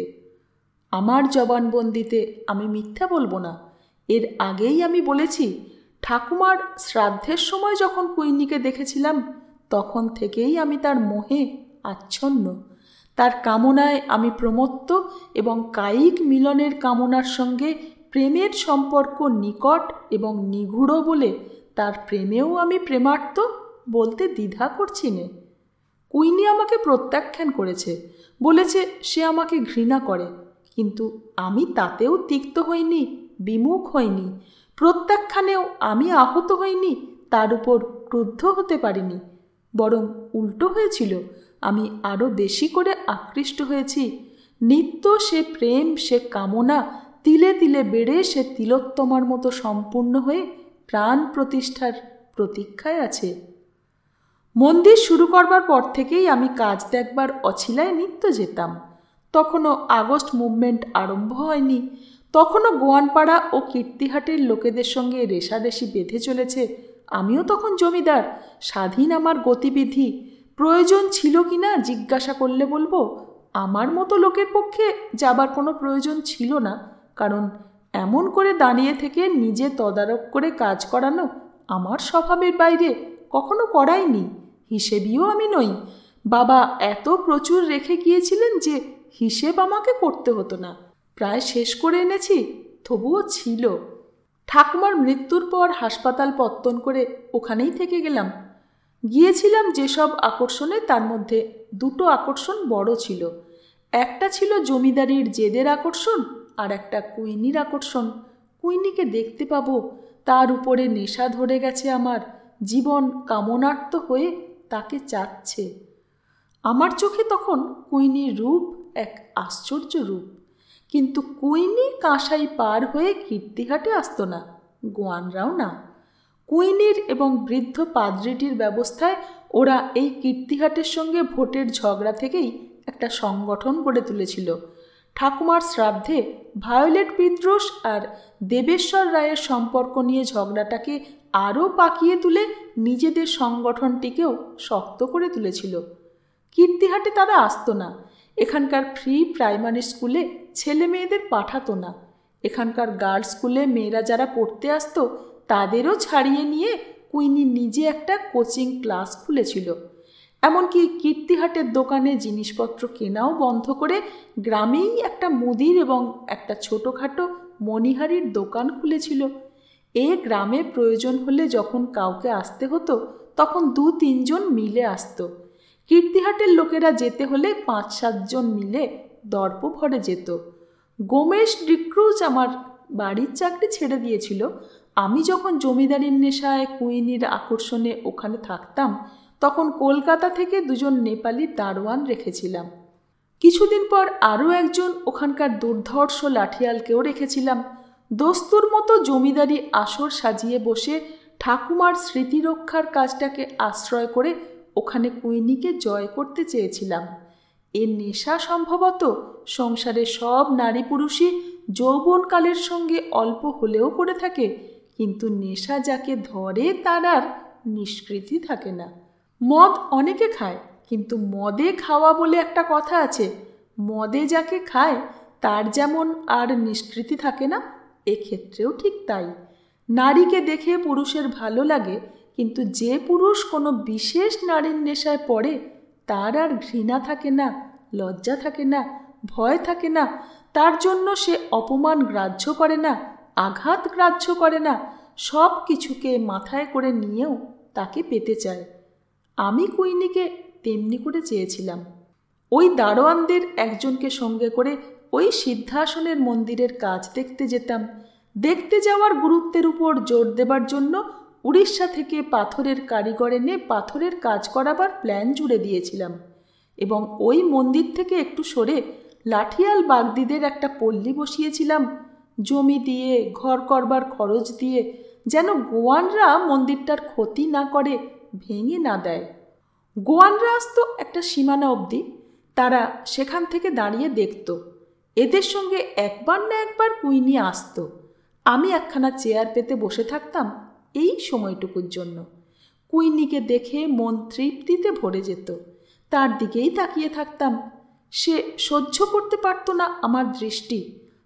আমার জবানবন্দিতে আমি মিথ্যা বলবো না। এর আগেই আমি বলেছি, ঠাকুমার শ্রাদ্ধের সময় যখন কুইনিকে দেখেছিলাম তখন থেকেই আমি তার মোহে আচ্ছন্ন। তার কামনায় আমি প্রমত্ত এবং কায়িক মিলনের কামনার সঙ্গে প্রেমের সম্পর্ক নিকট এবং নিগূঢ় বলে তার প্রেমেও আমি প্রেমার্ত বলতে দ্বিধা করছি নে। কুইনি আমাকে প্রত্যাখ্যান করেছে, বলেছে সে আমাকে ঘৃণা করে, কিন্তু আমি তাতেও তিক্ত হইনি, বিমুখ হইনি। প্রত্যাখ্যানেও আমি আহত হইনি, তার উপর ক্রুদ্ধ হতে পারিনি। বরং উল্টো হয়েছিল, আমি আরও বেশি করে আকৃষ্ট হয়েছি। নিত্য সে প্রেম, সে কামনা তিলে তিলে বেড়ে সে তিলোত্তমার মতো সম্পূর্ণ হয়ে প্রাণ প্রতিষ্ঠার প্রতীক্ষায় আছে। মন্দির শুরু করবার পর থেকেই আমি কাজ দেখবার অছিলায় নিত্য যেতাম। তখনও আগস্ট মুভমেন্ট আরম্ভ হয়নি, তখনও গোয়ানপাড়া ও কীর্তিহাটের লোকেদের সঙ্গে রেষারেষি বেঁধে চলেছে। আমিও তখন জমিদার, স্বাধীন আমার গতিবিধি। প্রয়োজন ছিল কি না জিজ্ঞাসা করলে বলবো, আমার মতো লোকের পক্ষে যাবার কোনো প্রয়োজন ছিল না, কারণ এমন করে দাঁড়িয়ে থেকে নিজে তদারক করে কাজ করানো আমার স্বভাবের বাইরে কখনো করাইনি। হিসেবিও আমি নই। বাবা এত প্রচুর রেখে গিয়েছিলেন যে হিসেব আমাকে করতে হতো না। প্রায় শেষ করে এনেছি, তবুও ছিল। ঠাকুমার মৃত্যুর পর হাসপাতাল পত্তন করে ওখানেই থেকে গেলাম। গিয়েছিলাম যেসব আকর্ষণে, তার মধ্যে 2টো আকর্ষণ বড় ছিল। একটা ছিল জমিদারির জেদের আকর্ষণ, আর একটা কুইনির আকর্ষণ। কুইনিকে দেখতে পাবো, তার উপরে নেশা ধরে গেছে আমার। জীবন কামনার্ত হয়ে তাকে চাচ্ছে। আমার চোখে তখন কুইনির রূপ এক আশ্চর্য রূপ। কিন্তু কুইনি কাঁসাই পার হয়ে কীর্তিহাটে আসতো না, গোয়ানরাও না। কুইনির এবং বৃদ্ধ পাদ্রিটির ব্যবস্থায় ওরা এই কীর্তিহাটের সঙ্গে ভোটের ঝগড়া থেকেই একটা সংগঠন গড়ে তুলেছিল। ঠাকুমার শ্রাদ্ধে ভায়োলেট বিদ্রোষ আর দেবেশ্বর রায়ের সম্পর্ক নিয়ে ঝগড়াটাকে আরও পাকিয়ে তুলে নিজেদের সংগঠনটিকেও শক্ত করে তুলেছিল। কীর্তিহাটে তারা আসতো না, এখানকার ফ্রি প্রাইমারি স্কুলে ছেলে মেয়েদের পাঠাতো না, এখানকার গার্লস স্কুলে মেয়েরা যারা পড়তে আসতো তাদেরও ছাড়িয়ে নিয়ে কুইনি নিজে একটা কোচিং ক্লাস খুলেছিল। এমনকি কীর্তিহাটের দোকানে জিনিসপত্র কেনাও বন্ধ করে গ্রামেই একটা মুদির এবং একটা ছোটোখাটো মণিহারির দোকান খুলেছিল। গ্রামে প্রয়োজন হলে যখন কাউকে আসতে হতো তখন 2-3 জন মিলে আসতো। কীর্তিহাটের লোকেরা যেতে হলে 5-7 জন মিলে দর্প ভরে যেত। গোমেশ ডিক্রুজ আমার বাড়ির চাকরি ছেড়ে দিয়েছিল। আমি যখন জমিদারির নেশায় কুইনির আকর্ষণে ওখানে থাকতাম তখন কলকাতা থেকে 2 জন নেপালি দারোয়ান রেখেছিলাম। কিছুদিন পর আরও একজন ওখানকার দুর্ধর্ষ লাঠিয়ালকেও রেখেছিলাম। দস্তুর মতো জমিদারি আসর সাজিয়ে বসে ঠাকুমার স্মৃতিরক্ষার কাজটাকে আশ্রয় করে ওখানে কুইনিকে জয় করতে চেয়েছিলাম। এর নেশা সম্ভবত সংসারে সব নারী পুরুষই যৌবনকালের সঙ্গে অল্প হলেও করে থাকে, কিন্তু নেশা যাকে ধরে তার আর নিষ্কৃতি থাকে না। মদ অনেকে খায়, কিন্তু মদে খাওয়া বলে একটা কথা আছে, মদে যাকে খায় তার যেমন আর নিষ্কৃতি থাকে না, এক্ষেত্রেও ঠিক তাই। নারীকে দেখে পুরুষের ভালো লাগে, কিন্তু যে পুরুষ কোনো বিশেষ নারীর নেশায় পড়ে তার আর ঘৃণা থাকে না, লজ্জা থাকে না, ভয় থাকে না, তার জন্য সে অপমান গ্রাহ্য করে না, আঘাত গ্রাহ্য করে না, সব কিছুকে মাথায় করে নিয়েও তাকে পেতে চায়। আমি কুইনিকে তেমনি করে চেয়েছিলাম। ওই দারোয়ানদের একজনকে সঙ্গে করে ওই সিদ্ধাসনের মন্দিরের কাজ দেখতে যেতাম। দেখতে যাওয়ার গুরুত্বের উপর জোর দেবার জন্য উড়িষ্যা থেকে পাথরের কারিগর এনে পাথরের কাজ করাবার প্ল্যান জুড়ে দিয়েছিলাম এবং ওই মন্দির থেকে একটু সরে লাঠিয়াল বাগদিদের একটা পল্লী বসিয়েছিলাম, জমি দিয়ে, ঘর করবার খরচ দিয়ে, যেন গোয়ানরা মন্দিরটার ক্ষতি না করে, ভেঙে না দেয়। গোয়ানরা আসতো একটা সীমানা অবধি, তারা সেখান থেকে দাঁড়িয়ে দেখত। এদের সঙ্গে একবার না একবার কুইনি আসতো। আমি একখানা চেয়ার পেতে বসে থাকতাম এই সময়টুকুর জন্য। কুইনিকে দেখে মন তৃপ্তিতে ভরে যেত, তার দিকেই তাকিয়ে থাকতাম। সে সহ্য করতে পারত না আমার দৃষ্টি,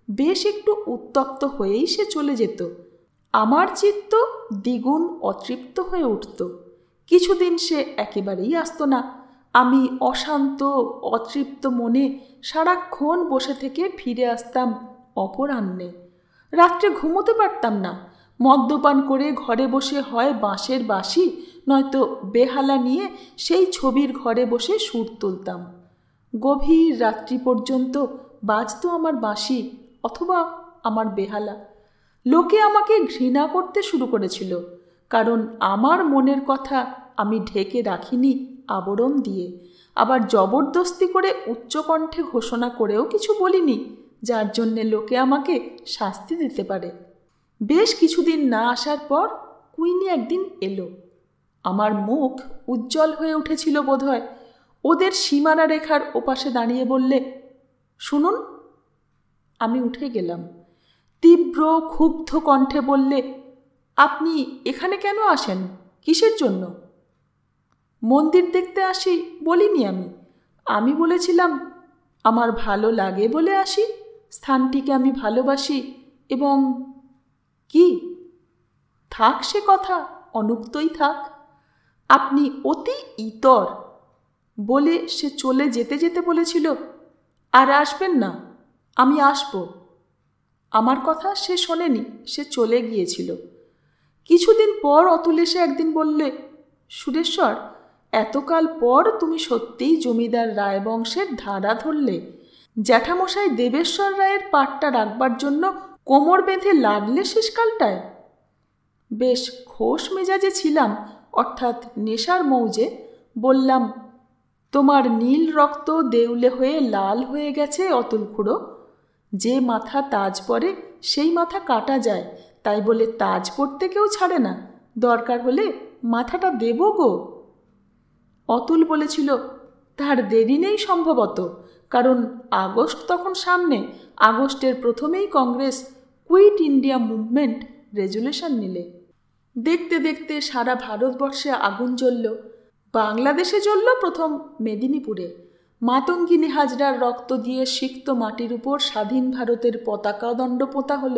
বেশ একটু উত্তপ্ত হয়েই সে চলে যেত। আমার চিত্ত দ্বিগুণ অতৃপ্ত হয়ে উঠত। কিছুদিন সে একেবারেই আসতো না। আমি অশান্ত অতৃপ্ত মনে সারাক্ষণ বসে থেকে ফিরে আসতাম অপরাহ্নে। রাত্রে ঘুমোতে পারতাম না। মদ্যপান করে ঘরে বসে হয় বাঁশের বাঁশি, নয়তো বেহালা নিয়ে সেই ছবির ঘরে বসে সুর তুলতাম। গভীর রাত্রি পর্যন্ত বাজতো আমার বাঁশি অথবা আমার বেহালা। লোকে আমাকে ঘৃণা করতে শুরু করেছিল, কারণ আমার মনের কথা আমি ঢেকে রাখিনি আবরণ দিয়ে, আবার জবরদস্তি করে উচ্চকণ্ঠে ঘোষণা করেও কিছু বলিনি, যার জন্যে লোকে আমাকে শাস্তি দিতে পারে। বেশ কিছুদিন না আসার পর কুইনি একদিন এলো। আমার মুখ উজ্জ্বল হয়ে উঠেছিল বোধহয়। ওদের সীমানা রেখার ওপাশে দাঁড়িয়ে বললে, শুনুন। আমি উঠে গেলাম। তীব্র ক্ষুব্ধ কণ্ঠে বললে, আপনি এখানে কেন আসেন? কিসের জন্য? মন্দির দেখতে আসি বলিনি আমি বলেছিলাম আমার ভালো লাগে বলে আসি, স্থানটিকে আমি ভালোবাসি এবং কি থাক সে কথা অনুক্তই থাক। আপনি অতি ইতর বলে সে চলে যেতে যেতে বলেছিল, আর আসবেন না, আমি আসব। আমার কথা সে শোনেনি, সে চলে গিয়েছিল। কিছুদিন পর অতুল এসে একদিন বললে, সুরেশ্বর, এতকাল পর তুমি সত্যিই জমিদার রায়বংশের ধারা ধরলে। জ্যাঠামশাই দেবেশ্বর রায়ের পাটটা রাখবার জন্য কোমর বেঁধে লাগলে শেষকালটায়। বেশ খোশ মেজাজে ছিলাম, অর্থাৎ নেশার মৌজে। বললাম, তোমার নীল রক্ত দেউলে হয়ে লাল হয়ে গেছে অতুল খুড়ো। যে মাথা তাজ পরে সেই মাথা কাটা যায়, তাই বলে তাজ পরতে কেউ ছাড়ে না। দরকার হলে মাথাটা দেব গো। অতুল বলেছিল, তার দেরি নেই সম্ভবত, কারণ আগস্ট তখন সামনে। আগস্টের প্রথমেই Congress quit India movement resolution নিলে। দেখতে দেখতে সারা ভারতবর্ষে আগুন জ্বলল। বাংলাদেশে জ্বলল প্রথম মেদিনীপুরে। মাতঙ্গিনী হাজরার রক্ত দিয়ে সিক্ত মাটির উপর স্বাধীন ভারতের পতাকা দণ্ড পোতা হল।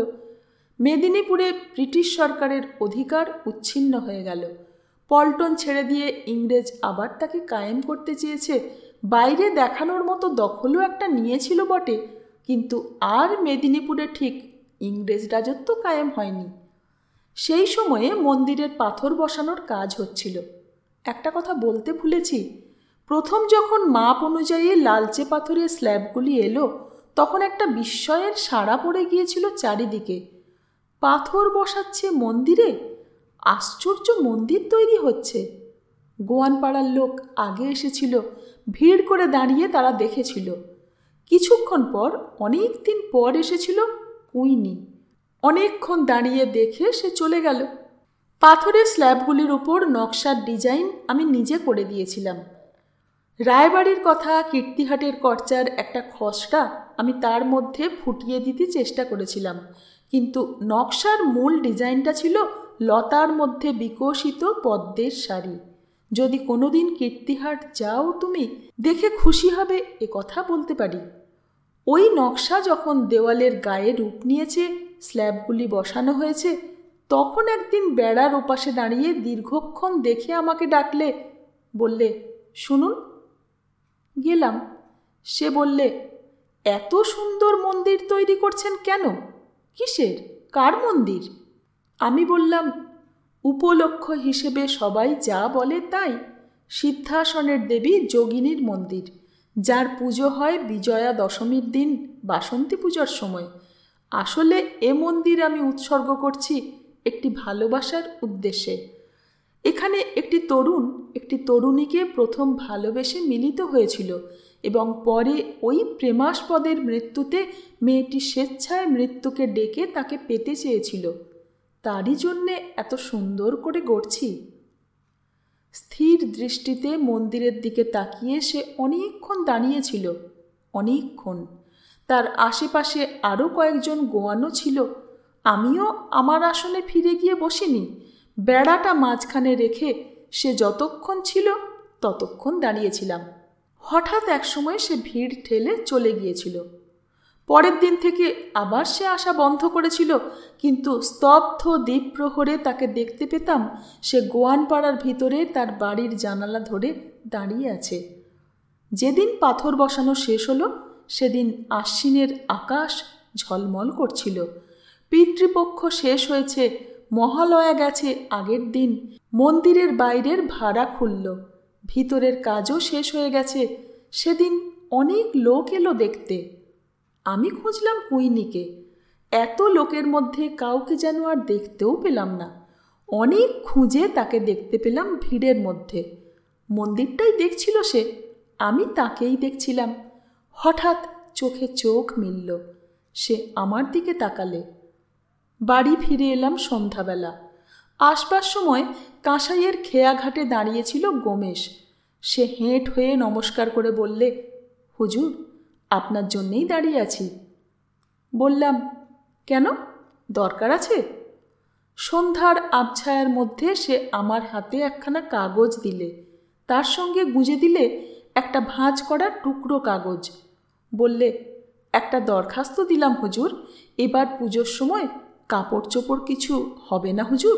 মেদিনীপুরে ব্রিটিশ সরকারের অধিকার উচ্ছিন্ন হয়ে গেল। পল্টন ছেড়ে দিয়ে ইংরেজ আবার তাকে কায়েম করতে চেয়েছে। বাইরে দেখানোর মতো দখলও একটা নিয়েছিল বটে, কিন্তু আর মেদিনীপুরে ঠিক ইংরেজ রাজত্ব কায়েম হয়নি। সেই সময়ে মন্দিরের পাথর বসানোর কাজ হচ্ছিল। একটা কথা বলতে ভুলেছি, প্রথম যখন মাপ অনুযায়ী লালচে পাথরের স্ল্যাবগুলি এলো, তখন একটা বিস্ময়ের সাড়া পড়ে গিয়েছিল চারিদিকে। পাথর বসাচ্ছে মন্দিরে, আশ্চর্য মন্দির তৈরি হচ্ছে। গোয়ানপাড়ার লোক আগে এসেছিল, ভিড় করে দাঁড়িয়ে তারা দেখেছিল। কিছুক্ষণ পর, অনেক দিন পর এসেছিল কুইনি। অনেকক্ষণ দাঁড়িয়ে দেখে সে চলে গেল। পাথরের স্ল্যাবগুলির উপর নকশার ডিজাইন আমি নিজে করে দিয়েছিলাম। রায়বাড়ির কথা, কীর্তিহাটের কর্চার একটা খসড়া আমি তার মধ্যে ফুটিয়ে দিতে চেষ্টা করেছিলাম, কিন্তু নকশার মূল ডিজাইনটা ছিল লতার মধ্যে বিকশিত পদ্মের শাড়ি। যদি কোনোদিন কীর্তিহাট যাও তুমি, দেখে খুশি হবে এ কথা বলতে পারি। ওই নকশা যখন দেওয়ালের গায়ে রূপ নিয়েছে, স্ল্যাবগুলি বসানো হয়েছে, তখন একদিন বেড়ার ওপাশে দাঁড়িয়ে দীর্ঘক্ষণ দেখে আমাকে ডাকলে, বললে, শুনুন। গেলাম। সে বললে, এত সুন্দর মন্দির তৈরি করছেন কেন? কিসের, কার মন্দির? আমি বললাম, উপলক্ষ হিসেবে সবাই যা বলে তাই। সিদ্ধাসনের দেবী যোগিনীর মন্দির, যার পুজো হয় বিজয়া দশমীর দিন বাসন্তী পূজার সময়। আসলে এ মন্দির আমি উৎসর্গ করছি একটি ভালোবাসার উদ্দেশ্যে। এখানে একটি তরুণ একটি তরুণীকে প্রথম ভালোবেসে মিলিত হয়েছিল, এবং পরে ওই প্রেমাস্পদের মৃত্যুতে মেয়েটি স্বেচ্ছায় মৃত্যুকে ডেকে তাকে পেতে চেয়েছিল। তারই জন্যে এত সুন্দর করে গড়ছি। স্থির দৃষ্টিতে মন্দিরের দিকে তাকিয়ে সে অনেকক্ষণ দাঁড়িয়েছিল, অনেকক্ষণ। তার আশেপাশে আরও কয়েকজন গোয়ানো ছিল। আমিও আমার আসনে ফিরে গিয়ে বসিনি। বেড়াটা মাঝখানে রেখে সে যতক্ষণ ছিল ততক্ষণ দাঁড়িয়েছিলাম। হঠাৎ একসময় সে ভিড় ঠেলে চলে গিয়েছিল। পরের দিন থেকে আবার সে আসা বন্ধ করেছিল, কিন্তু স্তব্ধ দ্বীপ্রহরে তাকে দেখতে পেতাম। সে গোয়ানপাড়ার ভিতরে তার বাড়ির জানালা ধরে দাঁড়িয়ে আছে। যেদিন পাথর বসানো শেষ হলো, সেদিন আশ্বিনের আকাশ ঝলমল করছিল। পিতৃপক্ষ শেষ হয়েছে, মহালয়া গেছে আগের দিন। মন্দিরের বাইরের ভাড়া খুলল, ভিতরের কাজও শেষ হয়ে গেছে। সেদিন অনেক লোক এলো দেখতে। আমি খুঁজলাম কুইনিকে। এত লোকের মধ্যে কাউকে যেন আর দেখতেও পেলাম না। অনেক খুঁজে তাকে দেখতে পেলাম ভিড়ের মধ্যে। মন্দিরটাই দেখছিল সে, আমি তাকেই দেখছিলাম। হঠাৎ চোখে চোখ মিলল। সে আমার দিকে তাকালে। বাড়ি ফিরে এলাম সন্ধ্যাবেলা। আসবার সময় কাঁসাইয়ের খেয়াঘাটে দাঁড়িয়েছিল গোমেশ। সে হেঁট হয়ে নমস্কার করে বললে, হুজুর, আপনার জন্যেই দাঁড়িয়ে আছি। বললাম, কেন, দরকার আছে? সন্ধ্যার আবছায়ার মধ্যে সে আমার হাতে একখানা কাগজ দিলে, তার সঙ্গে গুঁজে দিলে একটা ভাঁজ করা টুকরো কাগজ। বললে, একটা দরখাস্ত দিলাম হুজুর, এবার পুজোর সময় কাপড় চোপড় কিছু হবে না হুজুর।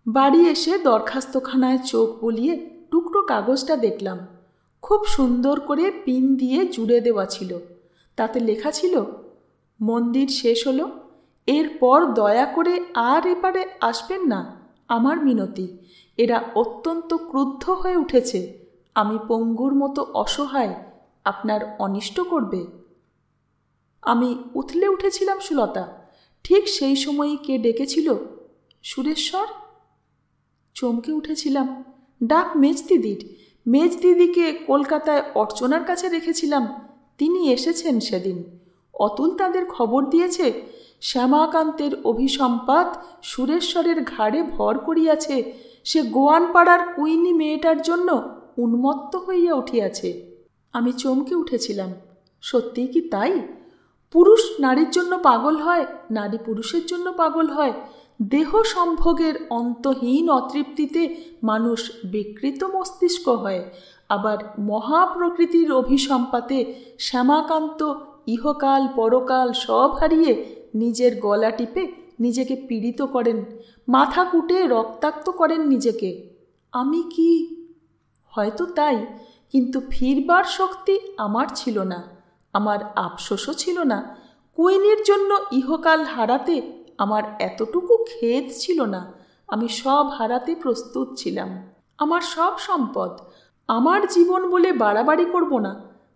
বাড়ি এসে দরখাস্তখানায় চোখ বুলিয়ে টুকরো কাগজটা দেখলাম। খুব সুন্দর করে পিন দিয়ে জুড়ে দেওয়া ছিল। তাতে লেখা ছিল, মন্দির শেষ হলো, এরপর দয়া করে আর এপারে আসবেন না, আমার মিনতি। এরা অত্যন্ত ক্রুদ্ধ হয়ে উঠেছে। আমি পঙ্গুর মতো অসহায়, আপনার অনিষ্ট করবে। আমি উথলে উঠেছিলাম সুলতা। ঠিক সেই সময়ই কে ডেকেছিল, সুরেশ্বর। চমকে উঠেছিলাম। ডাক মেজদিদির। মেজ দিদিকে কলকাতায় অর্চনার কাছে রেখেছিলাম, তিনি এসেছেন সেদিন। অতুল তাদের খবর দিয়েছে শ্যামাকান্তের অভিসম্পাত সুরেশ্বরের ঘাড়ে ভর করিয়াছে। সে গোয়ানপাড়ার কুইনি মেয়েটার জন্য উন্মত্ত হইয়া উঠিয়াছে। আমি চমকে উঠেছিলাম। সত্যিই কি তাই? পুরুষ নারীর জন্য পাগল হয়, নারী পুরুষের জন্য পাগল হয়। দেহ সম্ভোগের অন্তহীন অতৃপ্তিতে মানুষ বিকৃত মস্তিষ্ক হয়। আবার মহাপ্রকৃতির অভিসম্পাতে শ্যামাকান্ত ইহকাল পরকাল সব হারিয়ে নিজের গলা টিপে নিজেকে পীড়িত করেন, মাথা কুটে রক্তাক্ত করেন নিজেকে। আমি কি? হয়তো তাই, কিন্তু ফিরবার শক্তি আমার ছিল না। আমার আফসোসও ছিল না। কুইনির জন্য ইহকাল হারাতে আমার এতটুকু খেদ ছিল না। আমি সব হারাতে প্রস্তুত ছিলাম। আমার সব সম্পদ, আমার জীবন বলে বাড়াবাড়ি করব না,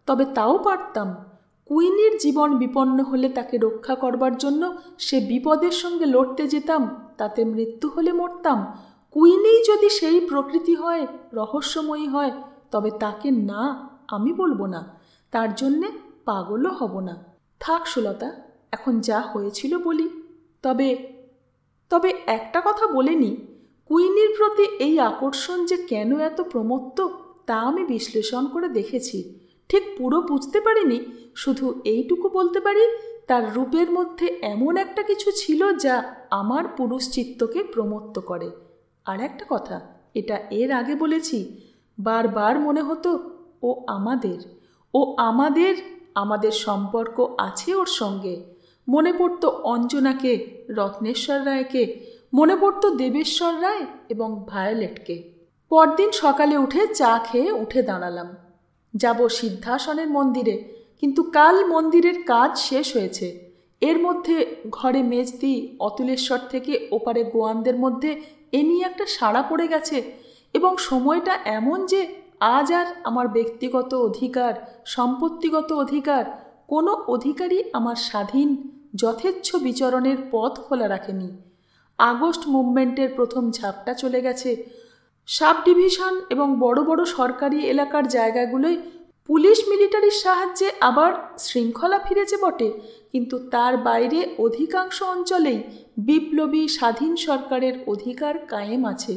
তবে তাও পারতাম। কুইনির জীবন বিপন্ন হলে তাকে রক্ষা করবার জন্য সে বিপদের সঙ্গে লড়তে যেতাম, তাতে মৃত্যু হলে মরতাম। কুইনিই যদি সেই প্রকৃতি হয়, রহস্যময়ী হয়, তবে তাকে না আমি বলবো না, তার জন্যে পাগলও হব না। থাক সুলতা, এখন যা হয়েছিল বলি। তবে তবে একটা কথা বলে নি, কুইনির প্রতি এই আকর্ষণ যে কেন এত প্রমত্ত তা আমি বিশ্লেষণ করে দেখেছি। ঠিক পুরো বুঝতে পারিনি, শুধু এইটুকু বলতে পারি তার রূপের মধ্যে এমন একটা কিছু ছিল যা আমার পুরুষ চিত্তকে প্রমত্ত করে। আর একটা কথা, এটা এর আগে বলেছি, বারবার মনে হতো ও আমাদের, আমাদের সম্পর্ক আছে ওর সঙ্গে। মনে পড়ত অঞ্জনাকে, রত্নেশ্বর রায়কে, মনে পড়ত দেবেশ্বর রায় এবং ভায়োলেটকে। পরদিন সকালে উঠে চা খেয়ে উঠে দাঁড়ালাম। যাব সিদ্ধাসনের মন্দিরে, কিন্তু কাল মন্দিরের কাজ শেষ হয়েছে। এর মধ্যে ঘরে মেজদি অতুলেশ্বর থেকে ওপারে গোয়ানদের মধ্যে এ নিয়ে একটা সাড়া পড়ে গেছে, এবং সময়টা এমন যে আজ আর আমার ব্যক্তিগত অধিকার, সম্পত্তিগত অধিকার, কোনো অধিকারই আমার স্বাধীন যথেচ্ছ বিচরণের পথ খোলা রাখেনি। আগস্ট মুভমেন্টের প্রথম ঝাপটা চলে গেছে। সাব ডিভিশন এবং বড় বড় সরকারি এলাকার জায়গাগুলোয় পুলিশ মিলিটারির সাহায্যে আবার শৃঙ্খলা ফিরেছে বটে, কিন্তু তার বাইরে অধিকাংশ অঞ্চলেই বিপ্লবী স্বাধীন সরকারের অধিকার কায়েম আছে।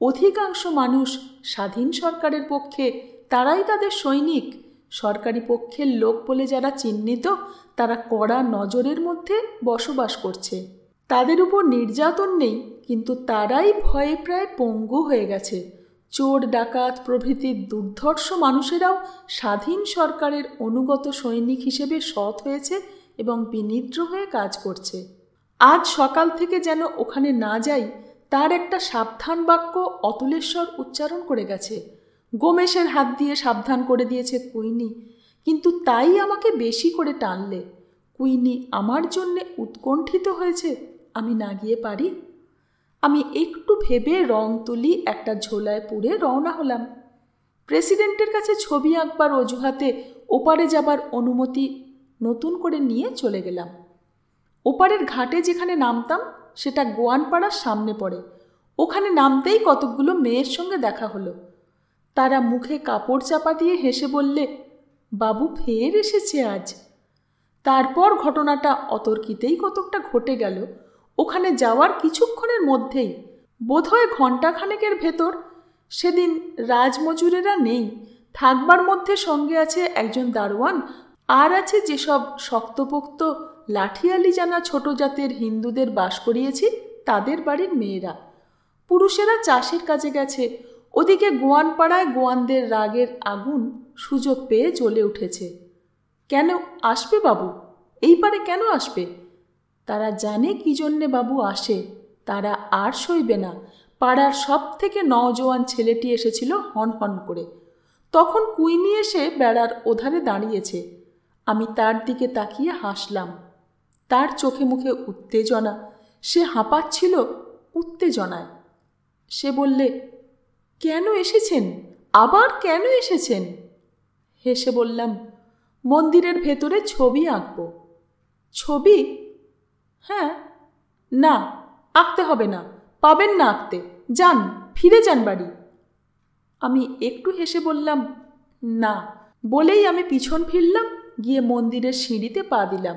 অধিকাংশ মানুষ স্বাধীন সরকারের পক্ষে, তারাই তাদের সৈনিক। সরকারি পক্ষের লোক বলে যারা চিহ্নিত, তারা কড়া নজরের মধ্যে বসবাস করছে। তাদের উপর নির্যাতন নেই, কিন্তু তারাই ভয়ে প্রায় পঙ্গু হয়ে গেছে। চোর ডাকাত প্রভৃতি দুর্ধর্ষ মানুষেরাও স্বাধীন সরকারের অনুগত সৈনিক হিসেবে সৎ হয়েছে এবং বিনিদ্র হয়ে কাজ করছে। আজ সকাল থেকে যেন ওখানে না যাই, তার একটা সাবধান বাক্য অতুলেশ্বর উচ্চারণ করে গেছে। গোমেশের হাত দিয়ে সাবধান করে দিয়েছে কুইনি, কিন্তু তাই আমাকে বেশি করে টানলে। কুইনি আমার জন্যে উৎকণ্ঠিত হয়েছে, আমি না গিয়ে পারি? আমি একটু ভেবে রং তুলি একটা ঝোলায় পুরে রওনা হলাম। প্রেসিডেন্টের কাছে ছবি আঁকবার অজুহাতে ওপারে যাবার অনুমতি নতুন করে নিয়ে চলে গেলাম। ওপারের ঘাটে যেখানে নামতাম সেটা গোয়ানপাড়ার সামনে পড়ে। ওখানে নামতেই কতকগুলো মেয়ের সঙ্গে দেখা হলো। তারা মুখে কাপড় চাপা দিয়ে হেসে বললে, বাবু ফের এসেছে আজ। তারপর ঘটনাটা অতর্কিতেই কতকটা ঘটে গেল। ওখানে যাওয়ার কিছুক্ষণের মধ্যেই, বোধহয় ঘণ্টাখানেকের ভেতর, সেদিন রাজমজুরেরা নেই, থাকবার মধ্যে সঙ্গে আছে একজন দারোয়ান, আর আছে যেসব শক্তপোক্ত লাঠিয়ালি জানা ছোট জাতের হিন্দুদের বাস করিয়েছি তাদের বাড়ির মেয়েরা। পুরুষেরা চাষের কাজে গেছে। ওদিকে গোয়ানপাড়ায় গোয়ানদের রাগের আগুন সুযোগ পেয়ে জ্বলে উঠেছে। কেন আসবে বাবু? এই পারে কেন আসবে? তারা জানে কি জন্যে বাবু আসে। তারা আর সইবে না। পাড়ার সব থেকে নওজোয়ান ছেলেটি এসেছিল হন হন করে। তখন কুইনি এসে বেড়ার ওধারে দাঁড়িয়েছে। আমি তার দিকে তাকিয়ে হাসলাম। তার চোখে মুখে উত্তেজনা, সে হাঁপাচ্ছিল উত্তেজনায়। সে বললে, কেন এসেছেন? আবার কেন এসেছেন? হেসে বললাম, মন্দিরের ভেতরে ছবি আঁকব। ছবি? হ্যাঁ। না, আঁকতে হবে না, পাবেন না আঁকতে। যান, ফিরে যান বাড়ি। আমি একটু হেসে বললাম, না। বলেই আমি পিছন ফিরলাম, গিয়ে মন্দিরের সিঁড়িতে পা দিলাম।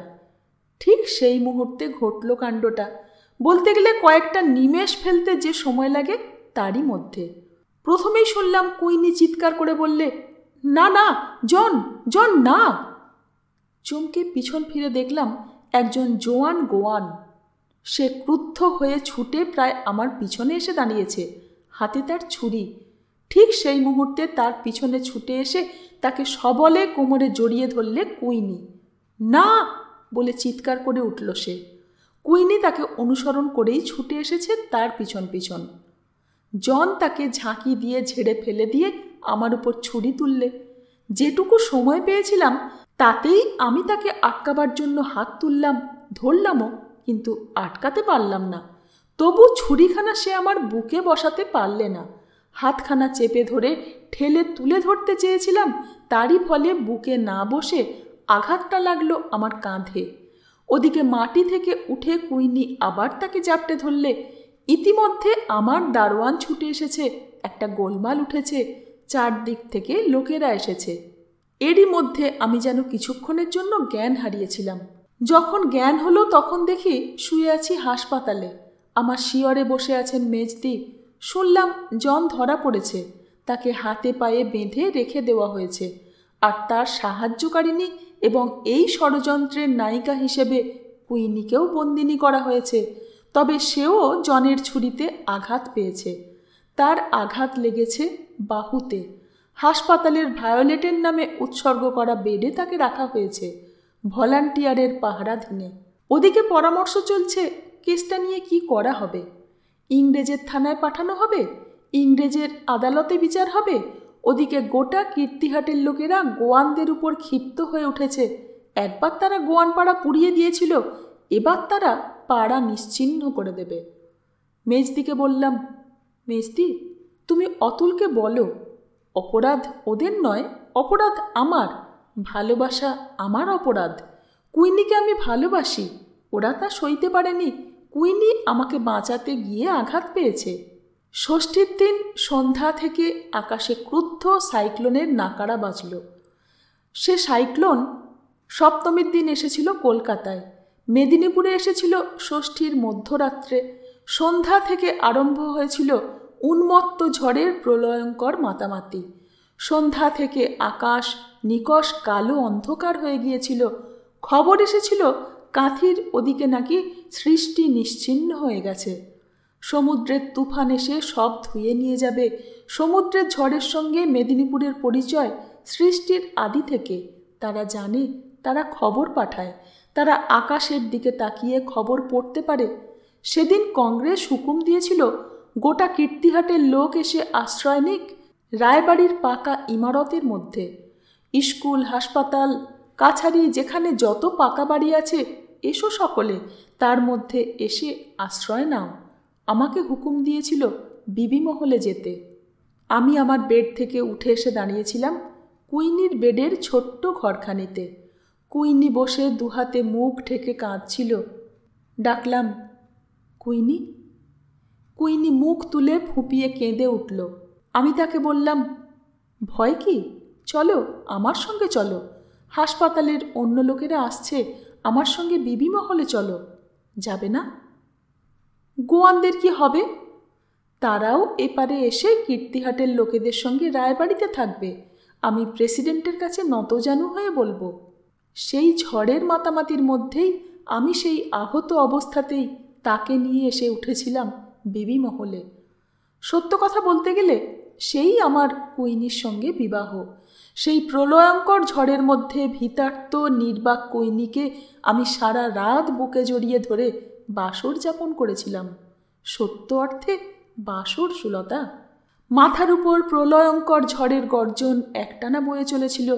ঠিক সেই মুহূর্তে ঘটল কাণ্ডটা। বলতে গেলে কয়েকটা নিমেষ ফেলতে যে সময় লাগে তারই মধ্যে। প্রথমেই শুনলাম কুইনি চিৎকার করে বললে, না না, জন জন না। চমকে পিছন ফিরে দেখলাম একজন জোয়ান গোয়ান। সে ক্রুদ্ধ হয়ে ছুটে প্রায় আমার পিছনে এসে দাঁড়িয়েছে, হাতে তার ছুরি। ঠিক সেই মুহূর্তে তার পিছনে ছুটে এসে তাকে সবলে কোমরে জড়িয়ে ধরলে কুইনি। না বলে চিৎকার করে উঠল সে। কুইনি তাকে অনুসরণ করেই ছুটে এসেছে তার পিছন পিছন। জন তাকে ঝাঁকি দিয়ে ঝেড়ে ফেলে দিয়ে আমার উপর ছুরি তুললে। যেটুকু সময় পেয়েছিলাম তাতেই আমি তাকে আটকাবার জন্য হাত তুললাম, ধরলামও, কিন্তু আটকাতে পারলাম না। তবু ছুরিখানা সে আমার বুকে বসাতে পারলে না। হাতখানা চেপে ধরে ঠেলে তুলে ধরতে চেয়েছিলাম, তারই ফলে বুকে না বসে আঘাতটা লাগলো আমার কাঁধে। ওদিকে মাটি থেকে উঠে কুইনি আবার তাকে জাপটে ধরলে। ইতিমধ্যে আমার দারোয়ান ছুটে এসেছে, একটা গোলমাল উঠেছে, চারদিক থেকে লোকেরা এসেছে। এরই মধ্যে আমি যেন কিছুক্ষণের জন্য জ্ঞান হারিয়েছিলাম। যখন জ্ঞান হলো তখন দেখি শুয়ে আছি হাসপাতালে। আমার শিয়রে বসে আছেন মেজদি। শুনলাম জন ধরা পড়েছে, তাকে হাতে পায়ে বেঁধে রেখে দেওয়া হয়েছে, আর তার সাহায্যকারিণী এবং এই ষড়যন্ত্রের নায়িকা হিসেবে কুইনিকেও বন্দিনী করা হয়েছে। তবে সেও জনের ছুরিতে আঘাত পেয়েছে। তার আঘাত লেগেছে বাহুতে। হাসপাতালের ভায়োলেটের নামে উৎসর্গ করা বেডে তাকে রাখা হয়েছে, ভলান্টিয়ারের পাহারাধীনে। ওদিকে পরামর্শ চলছে কেসটা নিয়ে কি করা হবে। ইংরেজের থানায় পাঠানো হবে, ইংরেজের আদালতে বিচার হবে। ওদিকে গোটা কীর্তিহাটের লোকেরা গোয়ানদের উপর ক্ষিপ্ত হয়ে উঠেছে। একবার তারা গোয়ানপাড়া পুড়িয়ে দিয়েছিল, এবার তারা পাড়া নিশ্চিহ্ন করে দেবে। মেজদিকে বললাম, মেজদি তুমি অতুলকে বলো, অপরাধ ওদের নয়, অপরাধ আমার। ভালোবাসা আমার অপরাধ। কুইনিকে আমি ভালোবাসি, ওরা তা সইতে পারেনি। কুইনি আমাকে বাঁচাতে গিয়ে আঘাত পেয়েছে। ষষ্ঠীর দিন সন্ধ্যা থেকে আকাশে ক্রুদ্ধ সাইক্লোনের নাকাড়া বাজল। সে সাইক্লোন সপ্তমীর দিন এসেছিল কলকাতায়, মেদিনীপুরে এসেছিল ষষ্ঠীর মধ্যরাত্রে। সন্ধ্যা থেকে আরম্ভ হয়েছিল উন্মত্ত ঝড়ের প্রলয়ঙ্কর মাতামাতি। সন্ধ্যা থেকে আকাশ নিকষ কালো অন্ধকার হয়ে গিয়েছিল। খবর এসেছিল কাঁথির ওদিকে নাকি সৃষ্টি নিশ্চিহ্ন হয়ে গেছে। সমুদ্রের তুফান এসে সব ধুয়ে নিয়ে যাবে। সমুদ্রের ঝড়ের সঙ্গে মেদিনীপুরের পরিচয় সৃষ্টির আদি থেকে। তারা জানে, তারা খবর পাঠায়, তারা আকাশের দিকে তাকিয়ে খবর পড়তে পারে। সেদিন কংগ্রেস হুকুম দিয়েছিল গোটা কীর্তিহাটের লোক এসে আশ্রয় নিক রায়বাড়ির পাকা ইমারতের মধ্যে। স্কুল, হাসপাতাল, কাছারি, যেখানে যত পাকা বাড়ি আছে এসো সকলে, তার মধ্যে এসে আশ্রয় নাও। আমাকে হুকুম দিয়েছিল বিবি মহলে যেতে। আমি আমার বেড থেকে উঠে এসে দাঁড়িয়েছিলাম কুইনির বেডের ছোট্ট ঘরখানিতে। কুইনি বসে দুহাতে মুখ ঢেকে কাঁদছিল। ডাকলাম, কুইনি। কুইনি মুখ তুলে ফুঁপিয়ে কেঁদে উঠল। আমি তাকে বললাম, ভয় কি? চলো, আমার সঙ্গে চলো। হাসপাতালের অন্য লোকেরা আসছে, আমার সঙ্গে বিবি মহলে চলো। যাবে না? গোয়ানদের কি হবে? তারাও এপারে এসে কীর্তিহাটের লোকেদের সঙ্গে রায়বাড়িতে থাকবে। আমি প্রেসিডেন্টের কাছে নতজানু হয়ে বলবো। সেই ঝড়ের মাতামাতির মধ্যেই আমি সেই আহত অবস্থাতেই তাকে নিয়ে এসে উঠেছিলাম বিবি মহলে। সত্য কথা বলতে গেলে সেই আমার কুইনির সঙ্গে বিবাহ। সেই প্রলয়ঙ্কর ঝড়ের মধ্যে ভীতার্ত নির্বাক কুইনিকে আমি সারা রাত বুকে জড়িয়ে ধরে বাসর যাপন করেছিলাম। সত্য অর্থে বাসর, সুলতা। মাথার উপর প্রলয়ঙ্কর ঝড়ের গর্জন একটানা বয়ে চলেছিল।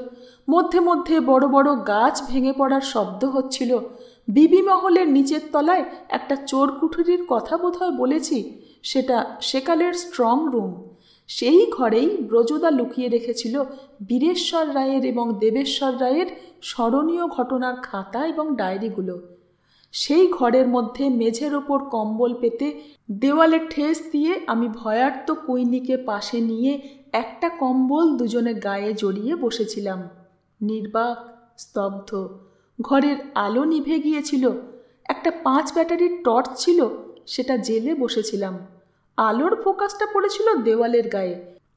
মধ্যে মধ্যে বড় বড় গাছ ভেঙে পড়ার শব্দ হচ্ছিল। বিবি মহলের নিচের তলায় একটা চোর কুঠুরির কথা বোধহয় বলেছি, সেটা সেকালের স্ট্রং রুম। সেই ঘরেই ব্রজদা লুকিয়ে রেখেছিল বীরেশ্বর রায়ের এবং দেবেশ্বর রায়ের স্মরণীয় ঘটনার খাতা এবং ডায়েরিগুলো। সেই ঘরের মধ্যে মেঝের ওপর কম্বল পেতে দেওয়ালে ঠেস দিয়ে আমি ভয়ার্ত কুইনিকে পাশে নিয়ে একটা কম্বল দুজনে গায়ে জড়িয়ে বসেছিলাম। নির্বাক, স্তব্ধ। ঘরের আলো নিভে গিয়েছিল। একটা 5 ব্যাটারির টর্চ ছিল, সেটা জেলে বসেছিলাম। আলোর ফোকাসটা পড়েছিল দেওয়ালের গায়ে,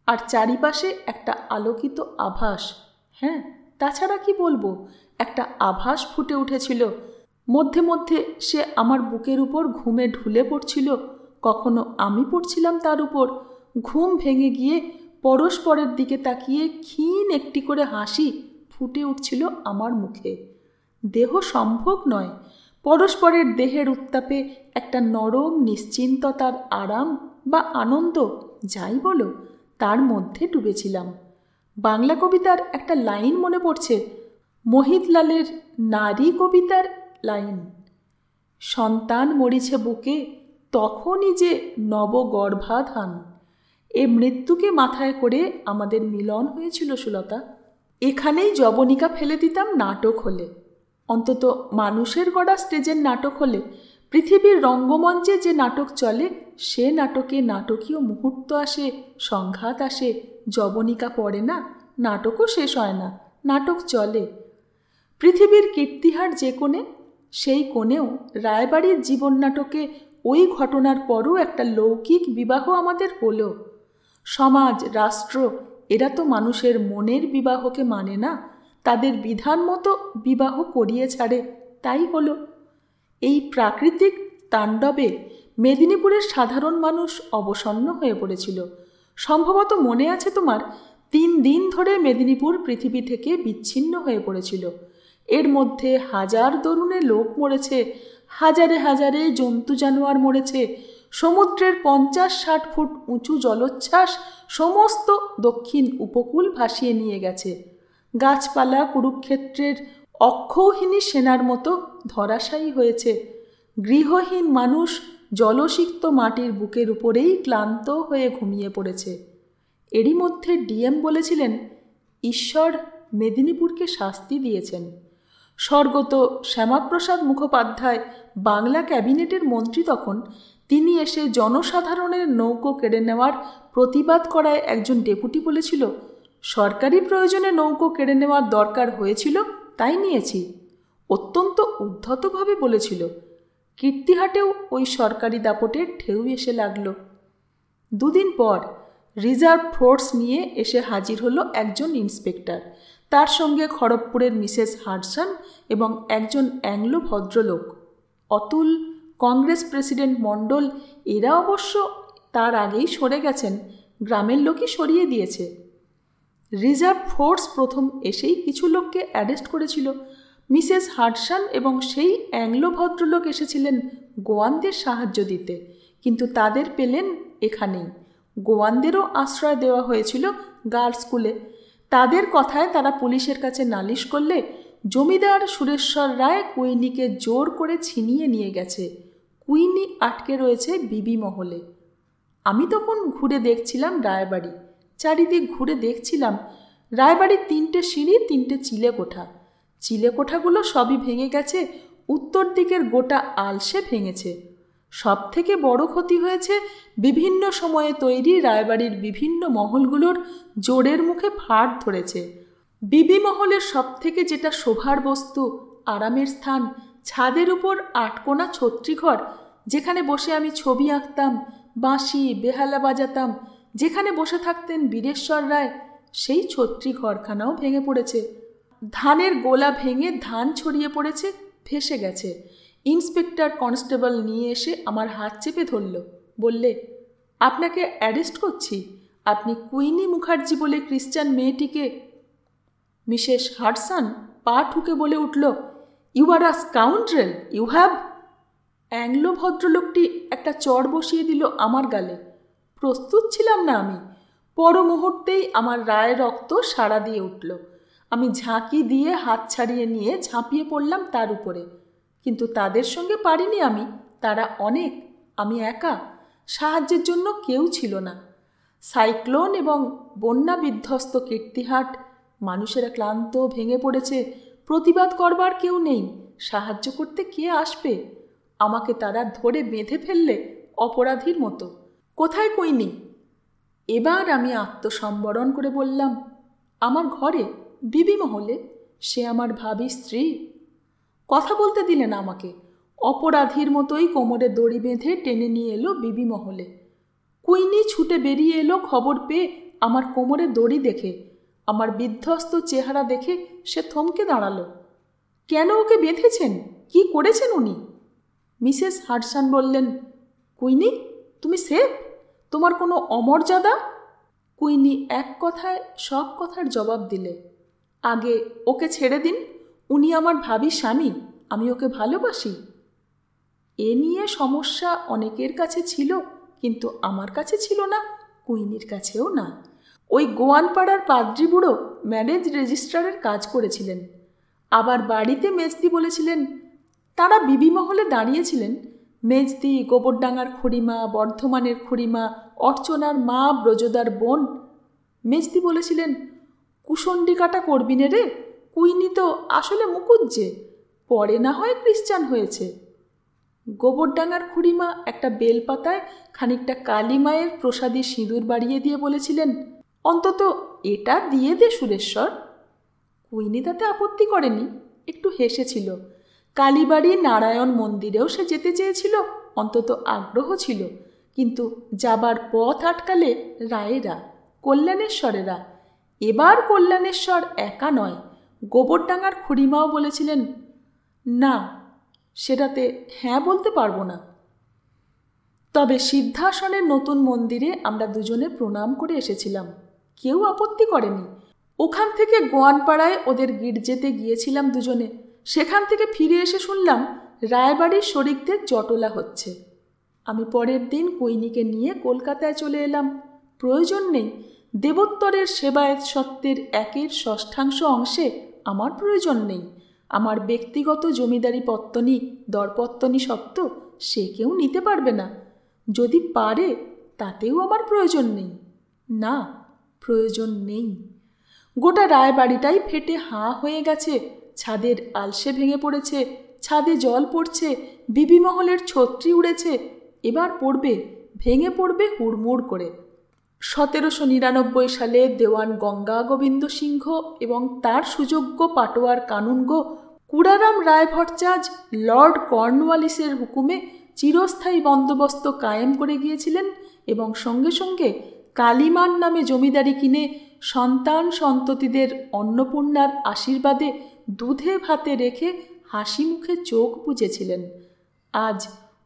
আর চারিপাশে একটা আলোকিত আভাস। হ্যাঁ, তাছাড়া কি বলবো, একটা আভাস ফুটে উঠেছিল। মধ্যে মধ্যে সে আমার বুকের উপর ঘুমে ঢুলে পড়ছিল, কখনো আমি পড়ছিলাম তার উপর। ঘুম ভেঙে গিয়ে পরস্পরের দিকে তাকিয়ে ক্ষীণ একটি করে হাসি ফুটে উঠছিল আমার মুখে। দেহ সম্ভোগ নয়, পরস্পরের দেহের উত্তাপে একটা নরম নিশ্চিন্ততার আরাম বা আনন্দ, যাই বলো, তার মধ্যে ডুবেছিলাম। বাংলা কবিতার একটা লাইন মনে পড়ছে, মোহিতলালের নারী কবিতার লাইন, সন্তান মরিছে বুকে তখনই যে নবগর্ভাধান। এ মৃত্যুকে মাথায় করে আমাদের মিলন হয়েছিল সুলতা। এখানেই যবনিকা ফেলে দিতাম নাটক হলে, অন্তত মানুষের গড়া স্টেজের নাটক হলে। পৃথিবীর রঙ্গমঞ্চে যে নাটক চলে, সে নাটকে নাটকীয় মুহূর্ত আসে, সংঘাত আসে, যবনিকা পড়ে না, নাটকও শেষ হয় না, নাটক চলে। পৃথিবীর কীর্তিহার যে কোণে, সেই কোণেও রায়বাড়ির জীবন নাটকে ওই ঘটনার পরও একটা লৌকিক বিবাহ আমাদের হলো। সমাজ, রাষ্ট্র, এরা তো মানুষের মনের বিবাহকে মানে না, তাদের বিধান মতো বিবাহ করিয়ে ছাড়ে, তাই হলো। এই প্রাকৃতিক তাণ্ডবে মেদিনীপুরের সাধারণ মানুষ অবসন্ন হয়ে পড়েছিল। সম্ভবত মনে আছে তোমার, 3 দিন ধরে মেদিনীপুর পৃথিবী থেকে বিচ্ছিন্ন হয়ে পড়েছিল। এর মধ্যে হাজার দরুণে লোক মরেছে, হাজারে হাজারে জন্তু জানোয়ার মরেছে। সমুদ্রের 50-60 ফুট উঁচু জলোচ্ছ্বাস সমস্ত দক্ষিণ উপকূল ভাসিয়ে নিয়ে গেছে। গাছপালা কুরুক্ষেত্রের অক্ষৌহিনী সেনার মতো ধরাশায়ী হয়েছে। গৃহহীন মানুষ জলসিক্ত মাটির বুকের উপরেই ক্লান্ত হয়ে ঘুমিয়ে পড়েছে। এরই মধ্যে ডিএম বলেছিলেন, ঈশ্বর মেদিনীপুরকে শাস্তি দিয়েছেন। স্বর্গত শ্যামাপ্রসাদ মুখোপাধ্যায় বাংলা ক্যাবিনেটের মন্ত্রী তখন, তিনি এসে জনসাধারণের নৌকো কেড়ে নেওয়ার প্রতিবাদ করায় একজন ডেপুটি বলেছিল, সরকারি প্রয়োজনে নৌকো কেড়ে নেওয়ার দরকার হয়েছিল, তাই নিয়েছি। অত্যন্ত উদ্ধতভাবে বলেছিল। কীর্তিহাটেও ওই সরকারি দাপটের ঢেউ এসে লাগল। 2 দিন পর রিজার্ভ ফোর্স নিয়ে এসে হাজির হলো একজন ইন্সপেক্টর, তার সঙ্গে খড়গপুরের মিসেস হাডসন এবং একজন অ্যাংলো ভদ্রলোক। অতুল, কংগ্রেস প্রেসিডেন্ট মণ্ডল, এরা অবশ্য তার আগেই সরে গেছেন, গ্রামের লোকই সরিয়ে দিয়েছে। রিজার্ভ ফোর্স প্রথম এসেই কিছু লোককে অ্যারেস্ট করেছিল। মিসেস হাডসন এবং সেই অ্যাংলো ভদ্রলোক এসেছিলেন গোয়ানদের সাহায্য দিতে, কিন্তু তাদের পেলেন এখানেই। গোয়ানদেরও আশ্রয় দেওয়া হয়েছিল গার্লস স্কুলে। তাদের কথায় তারা পুলিশের কাছে নালিশ করলে জমিদার সুরেশ্বর রায় কুইনিকে জোর করে ছিনিয়ে নিয়ে গেছে। কুইনি আটকে রয়েছে বিবি মহলে। আমি তখন ঘুরে দেখছিলাম রায়বাড়ি, চারিদিক ঘুরে দেখছিলাম। রায়বাড়ির 3টে সিঁড়ি, 3টে চিলেকোঠা। চিলেকোঠাগুলো সবই ভেঙে গেছে, উত্তর দিকের গোটা আলসে ভেঙেছে। সব থেকে বড় ক্ষতি হয়েছে বিভিন্ন সময়ে তৈরি রায়বাড়ির বিভিন্ন মহলগুলোর জোরের মুখে ফাট ধরেছে। বিবি মহলের সব থেকে যেটা শোভার বস্তু, আরামের স্থান, ছাদের উপর 8 কোণা ছত্রীঘর, যেখানে বসে আমি ছবি আঁকতাম, বাঁশি বেহালা বাজাতাম, যেখানে বসে থাকতেন বীরেশ্বর রায়, সেই ছত্রীঘরখানাও ভেঙে পড়েছে। ধানের গোলা ভেঙে ধান ছড়িয়ে পড়েছে, ভেসে গেছে। ইন্সপেক্টর কনস্টেবল নিয়ে এসে আমার হাত চেপে ধরল, বললে, আপনাকে অ্যারেস্ট করছি, আপনি কুইনি মুখার্জি বলে খ্রিস্টান মেয়েটিকে। মিসেস হাডসন পা ঠুকে বলে উঠল, you are a scoundrel, you have. Anglo ভদ্রলোকটি একটা চড় বসিয়ে দিল আমার গালে। প্রস্তুত ছিলাম না আমি। পর মুহূর্তেই আমার রায় রক্ত সাড়া দিয়ে উঠল। আমি ঝাঁকি দিয়ে হাত ছাড়িয়ে নিয়ে ঝাঁপিয়ে পড়লাম তার উপরে। কিন্তু তাদের সঙ্গে পারিনি আমি, তারা অনেক, আমি একা। সাহায্যের জন্য কেউ ছিল না। সাইক্লোন এবং বন্যা বিধ্বস্ত কীর্তিহাট, মানুষেরা ক্লান্ত, ভেঙে পড়েছে, প্রতিবাদ করবার কেউ নেই, সাহায্য করতে কে আসবে? আমাকে তারা ধরে বেঁধে ফেললে অপরাধীর মতো। কোথায় কুইনি? এবার আমি আত্মসম্বরণ করে বললাম, আমার ঘরে, বিবি মহলে, সে আমার ভাবী স্ত্রী। কথা বলতে দিলেন আমাকে। অপরাধীর মতোই কোমরে দড়ি বেঁধে টেনে নিয়ে এলো বিবি মহলে। কুইনি ছুটে বেরিয়ে এলো খবর পেয়ে আমার কোমরে দড়ি দেখে। আমার বিধ্বস্ত চেহারা দেখে সে থমকে দাঁড়ালো। কেন ওকে বেঁধেছেন? কি করেছেন উনি? মিসেস হাডসন বললেন, কুইনি, তুমি সেফ? তোমার কোনো অমর্যাদা? কুইনি এক কথায় সব কথার জবাব দিলে। আগে ওকে ছেড়ে দিন। উনি আমার ভাবী স্বামী, আমি ওকে ভালোবাসি। এ নিয়ে সমস্যা অনেকের কাছে ছিল, কিন্তু আমার কাছে ছিল না, কুইনির কাছেও না। ওই গোয়ানপাড়ার পাদ্রি বুড়ো ম্যারেজ রেজিস্ট্রারের কাজ করেছিলেন। আবার বাড়িতে মেজদি বলেছিলেন। তারা বিবি মহলে দাঁড়িয়েছিলেন। মেজদি, গোবরডাঙ্গার খুড়িমা, বর্ধমানের খুড়িমা, অর্চনার মা, ব্রজদার বোন। মেজদি বলেছিলেন, কুশণ্ডিকাটা করবি নে রে, কুইনি তো আসলে মুকুজ্জে, পরে না হয় খ্রিস্টান হয়েছে। গোবরডাঙ্গার খুড়িমা একটা বেলপাতায় খানিকটা কালী মায়ের প্রসাদী সিঁদুর বাড়িয়ে দিয়ে বলেছিলেন, অন্তত এটা দিয়ে দে সুরেশ্বর। কুইনি তাতে আপত্তি করেনি, একটু হেসেছিল। কালীবাড়ি নারায়ণ মন্দিরেও সে যেতে চেয়েছিল, অন্তত আগ্রহ ছিল। কিন্তু যাবার পথ আটকালে রায়েরা, কল্যাণেশ্বরেরা। এবার কল্যাণেশ্বর একা নয়, গোবরডাঙ্গার খুড়িমাও বলেছিলেন, না, সেটাতে হ্যাঁ বলতে পারবো না। তবে সিদ্ধাসনের নতুন মন্দিরে আমরা দুজনে প্রণাম করে এসেছিলাম, কেউ আপত্তি করেনি। ওখান থেকে গোয়ানপাড়ায় ওদের গির্জেতে গিয়েছিলাম দুজনে। সেখান থেকে ফিরে এসে শুনলাম রায়বাড়ির শরিকদের জটলা হচ্ছে। আমি পরের দিন কুইনিকে নিয়ে কলকাতায় চলে এলাম। প্রয়োজন নেই, দেবোত্তরের সেবায়েত সত্ত্বের 1/6 অংশে আমার প্রয়োজন নেই। আমার ব্যক্তিগত জমিদারি পত্তনি, দরপত্তনি সত্ত্ব সে কেউ নিতে পারবে না। যদি পারে তাতেও আমার প্রয়োজন নেই। না, প্রয়োজন নেই। গোটা রায়বাড়িটাই ফেটে হাঁ হয়ে গেছে। ছাদের আলসে ভেঙে পড়েছে, ছাদে জল পড়ছে, বিবি মহলের ছত্রি উড়েছে। এবার পড়বে, ভেঙে পড়বে হুড়মুড় করে। 1799 সালে দেওয়ান গঙ্গা গোবিন্দ সিংহ এবং তার সুযোগ্য পাটোয়ার কানুনগো কুড়ারাম রায় ভট্টাচার্য লর্ড কর্নওয়ালিসের হুকুমে চিরস্থায়ী বন্দোবস্ত কায়েম করে গিয়েছিলেন এবং সঙ্গে সঙ্গে কালীমান নামে জমিদারি কিনে সন্তান সন্ততিদের অন্নপূর্ণার আশীর্বাদে দুধে ভাতে রেখে হাসি মুখে চোখ বুজেছিলেন। আজ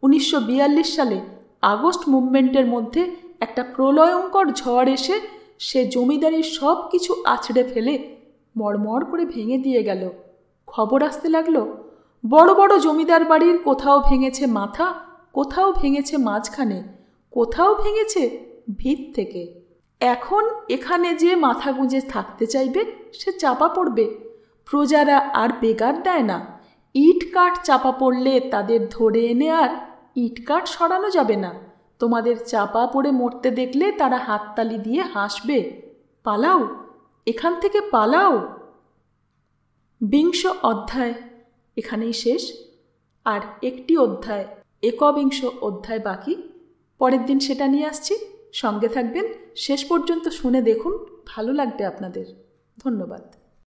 1942 সালে আগস্ট মুভমেন্টের মধ্যে একটা প্রলয়ঙ্কর ঝড় এসে সে জমিদারির সব কিছু আছড়ে ফেলে মড়মড় করে ভেঙে দিয়ে গেল। খবর আসতে লাগলো, বড় বড় জমিদার বাড়ির কোথাও ভেঙেছে মাথা, কোথাও ভেঙেছে মাঝখানে, কোথাও ভেঙেছে ভিত থেকে। এখন এখানে যে মাথা গুঁজে থাকতে চাইবে সে চাপা পড়বে। প্রজারা আর বেগার দেয় না। ইট কাঠ চাপা পড়লে তাদের ধরে এনে আর ইট কাঠ সরানো যাবে না। তোমাদের চাপা পড়ে মরতে দেখলে তারা হাততালি দিয়ে হাসবে। পালাও, এখান থেকে পালাও। 20 অধ্যায় এখানেই শেষ। আর একটি অধ্যায়, 21 অধ্যায় বাকি। পরের দিন সেটা নিয়ে আসছি। সঙ্গে থাকবেন, শেষ পর্যন্ত শুনে দেখুন, ভালো লাগবে আপনাদের। ধন্যবাদ।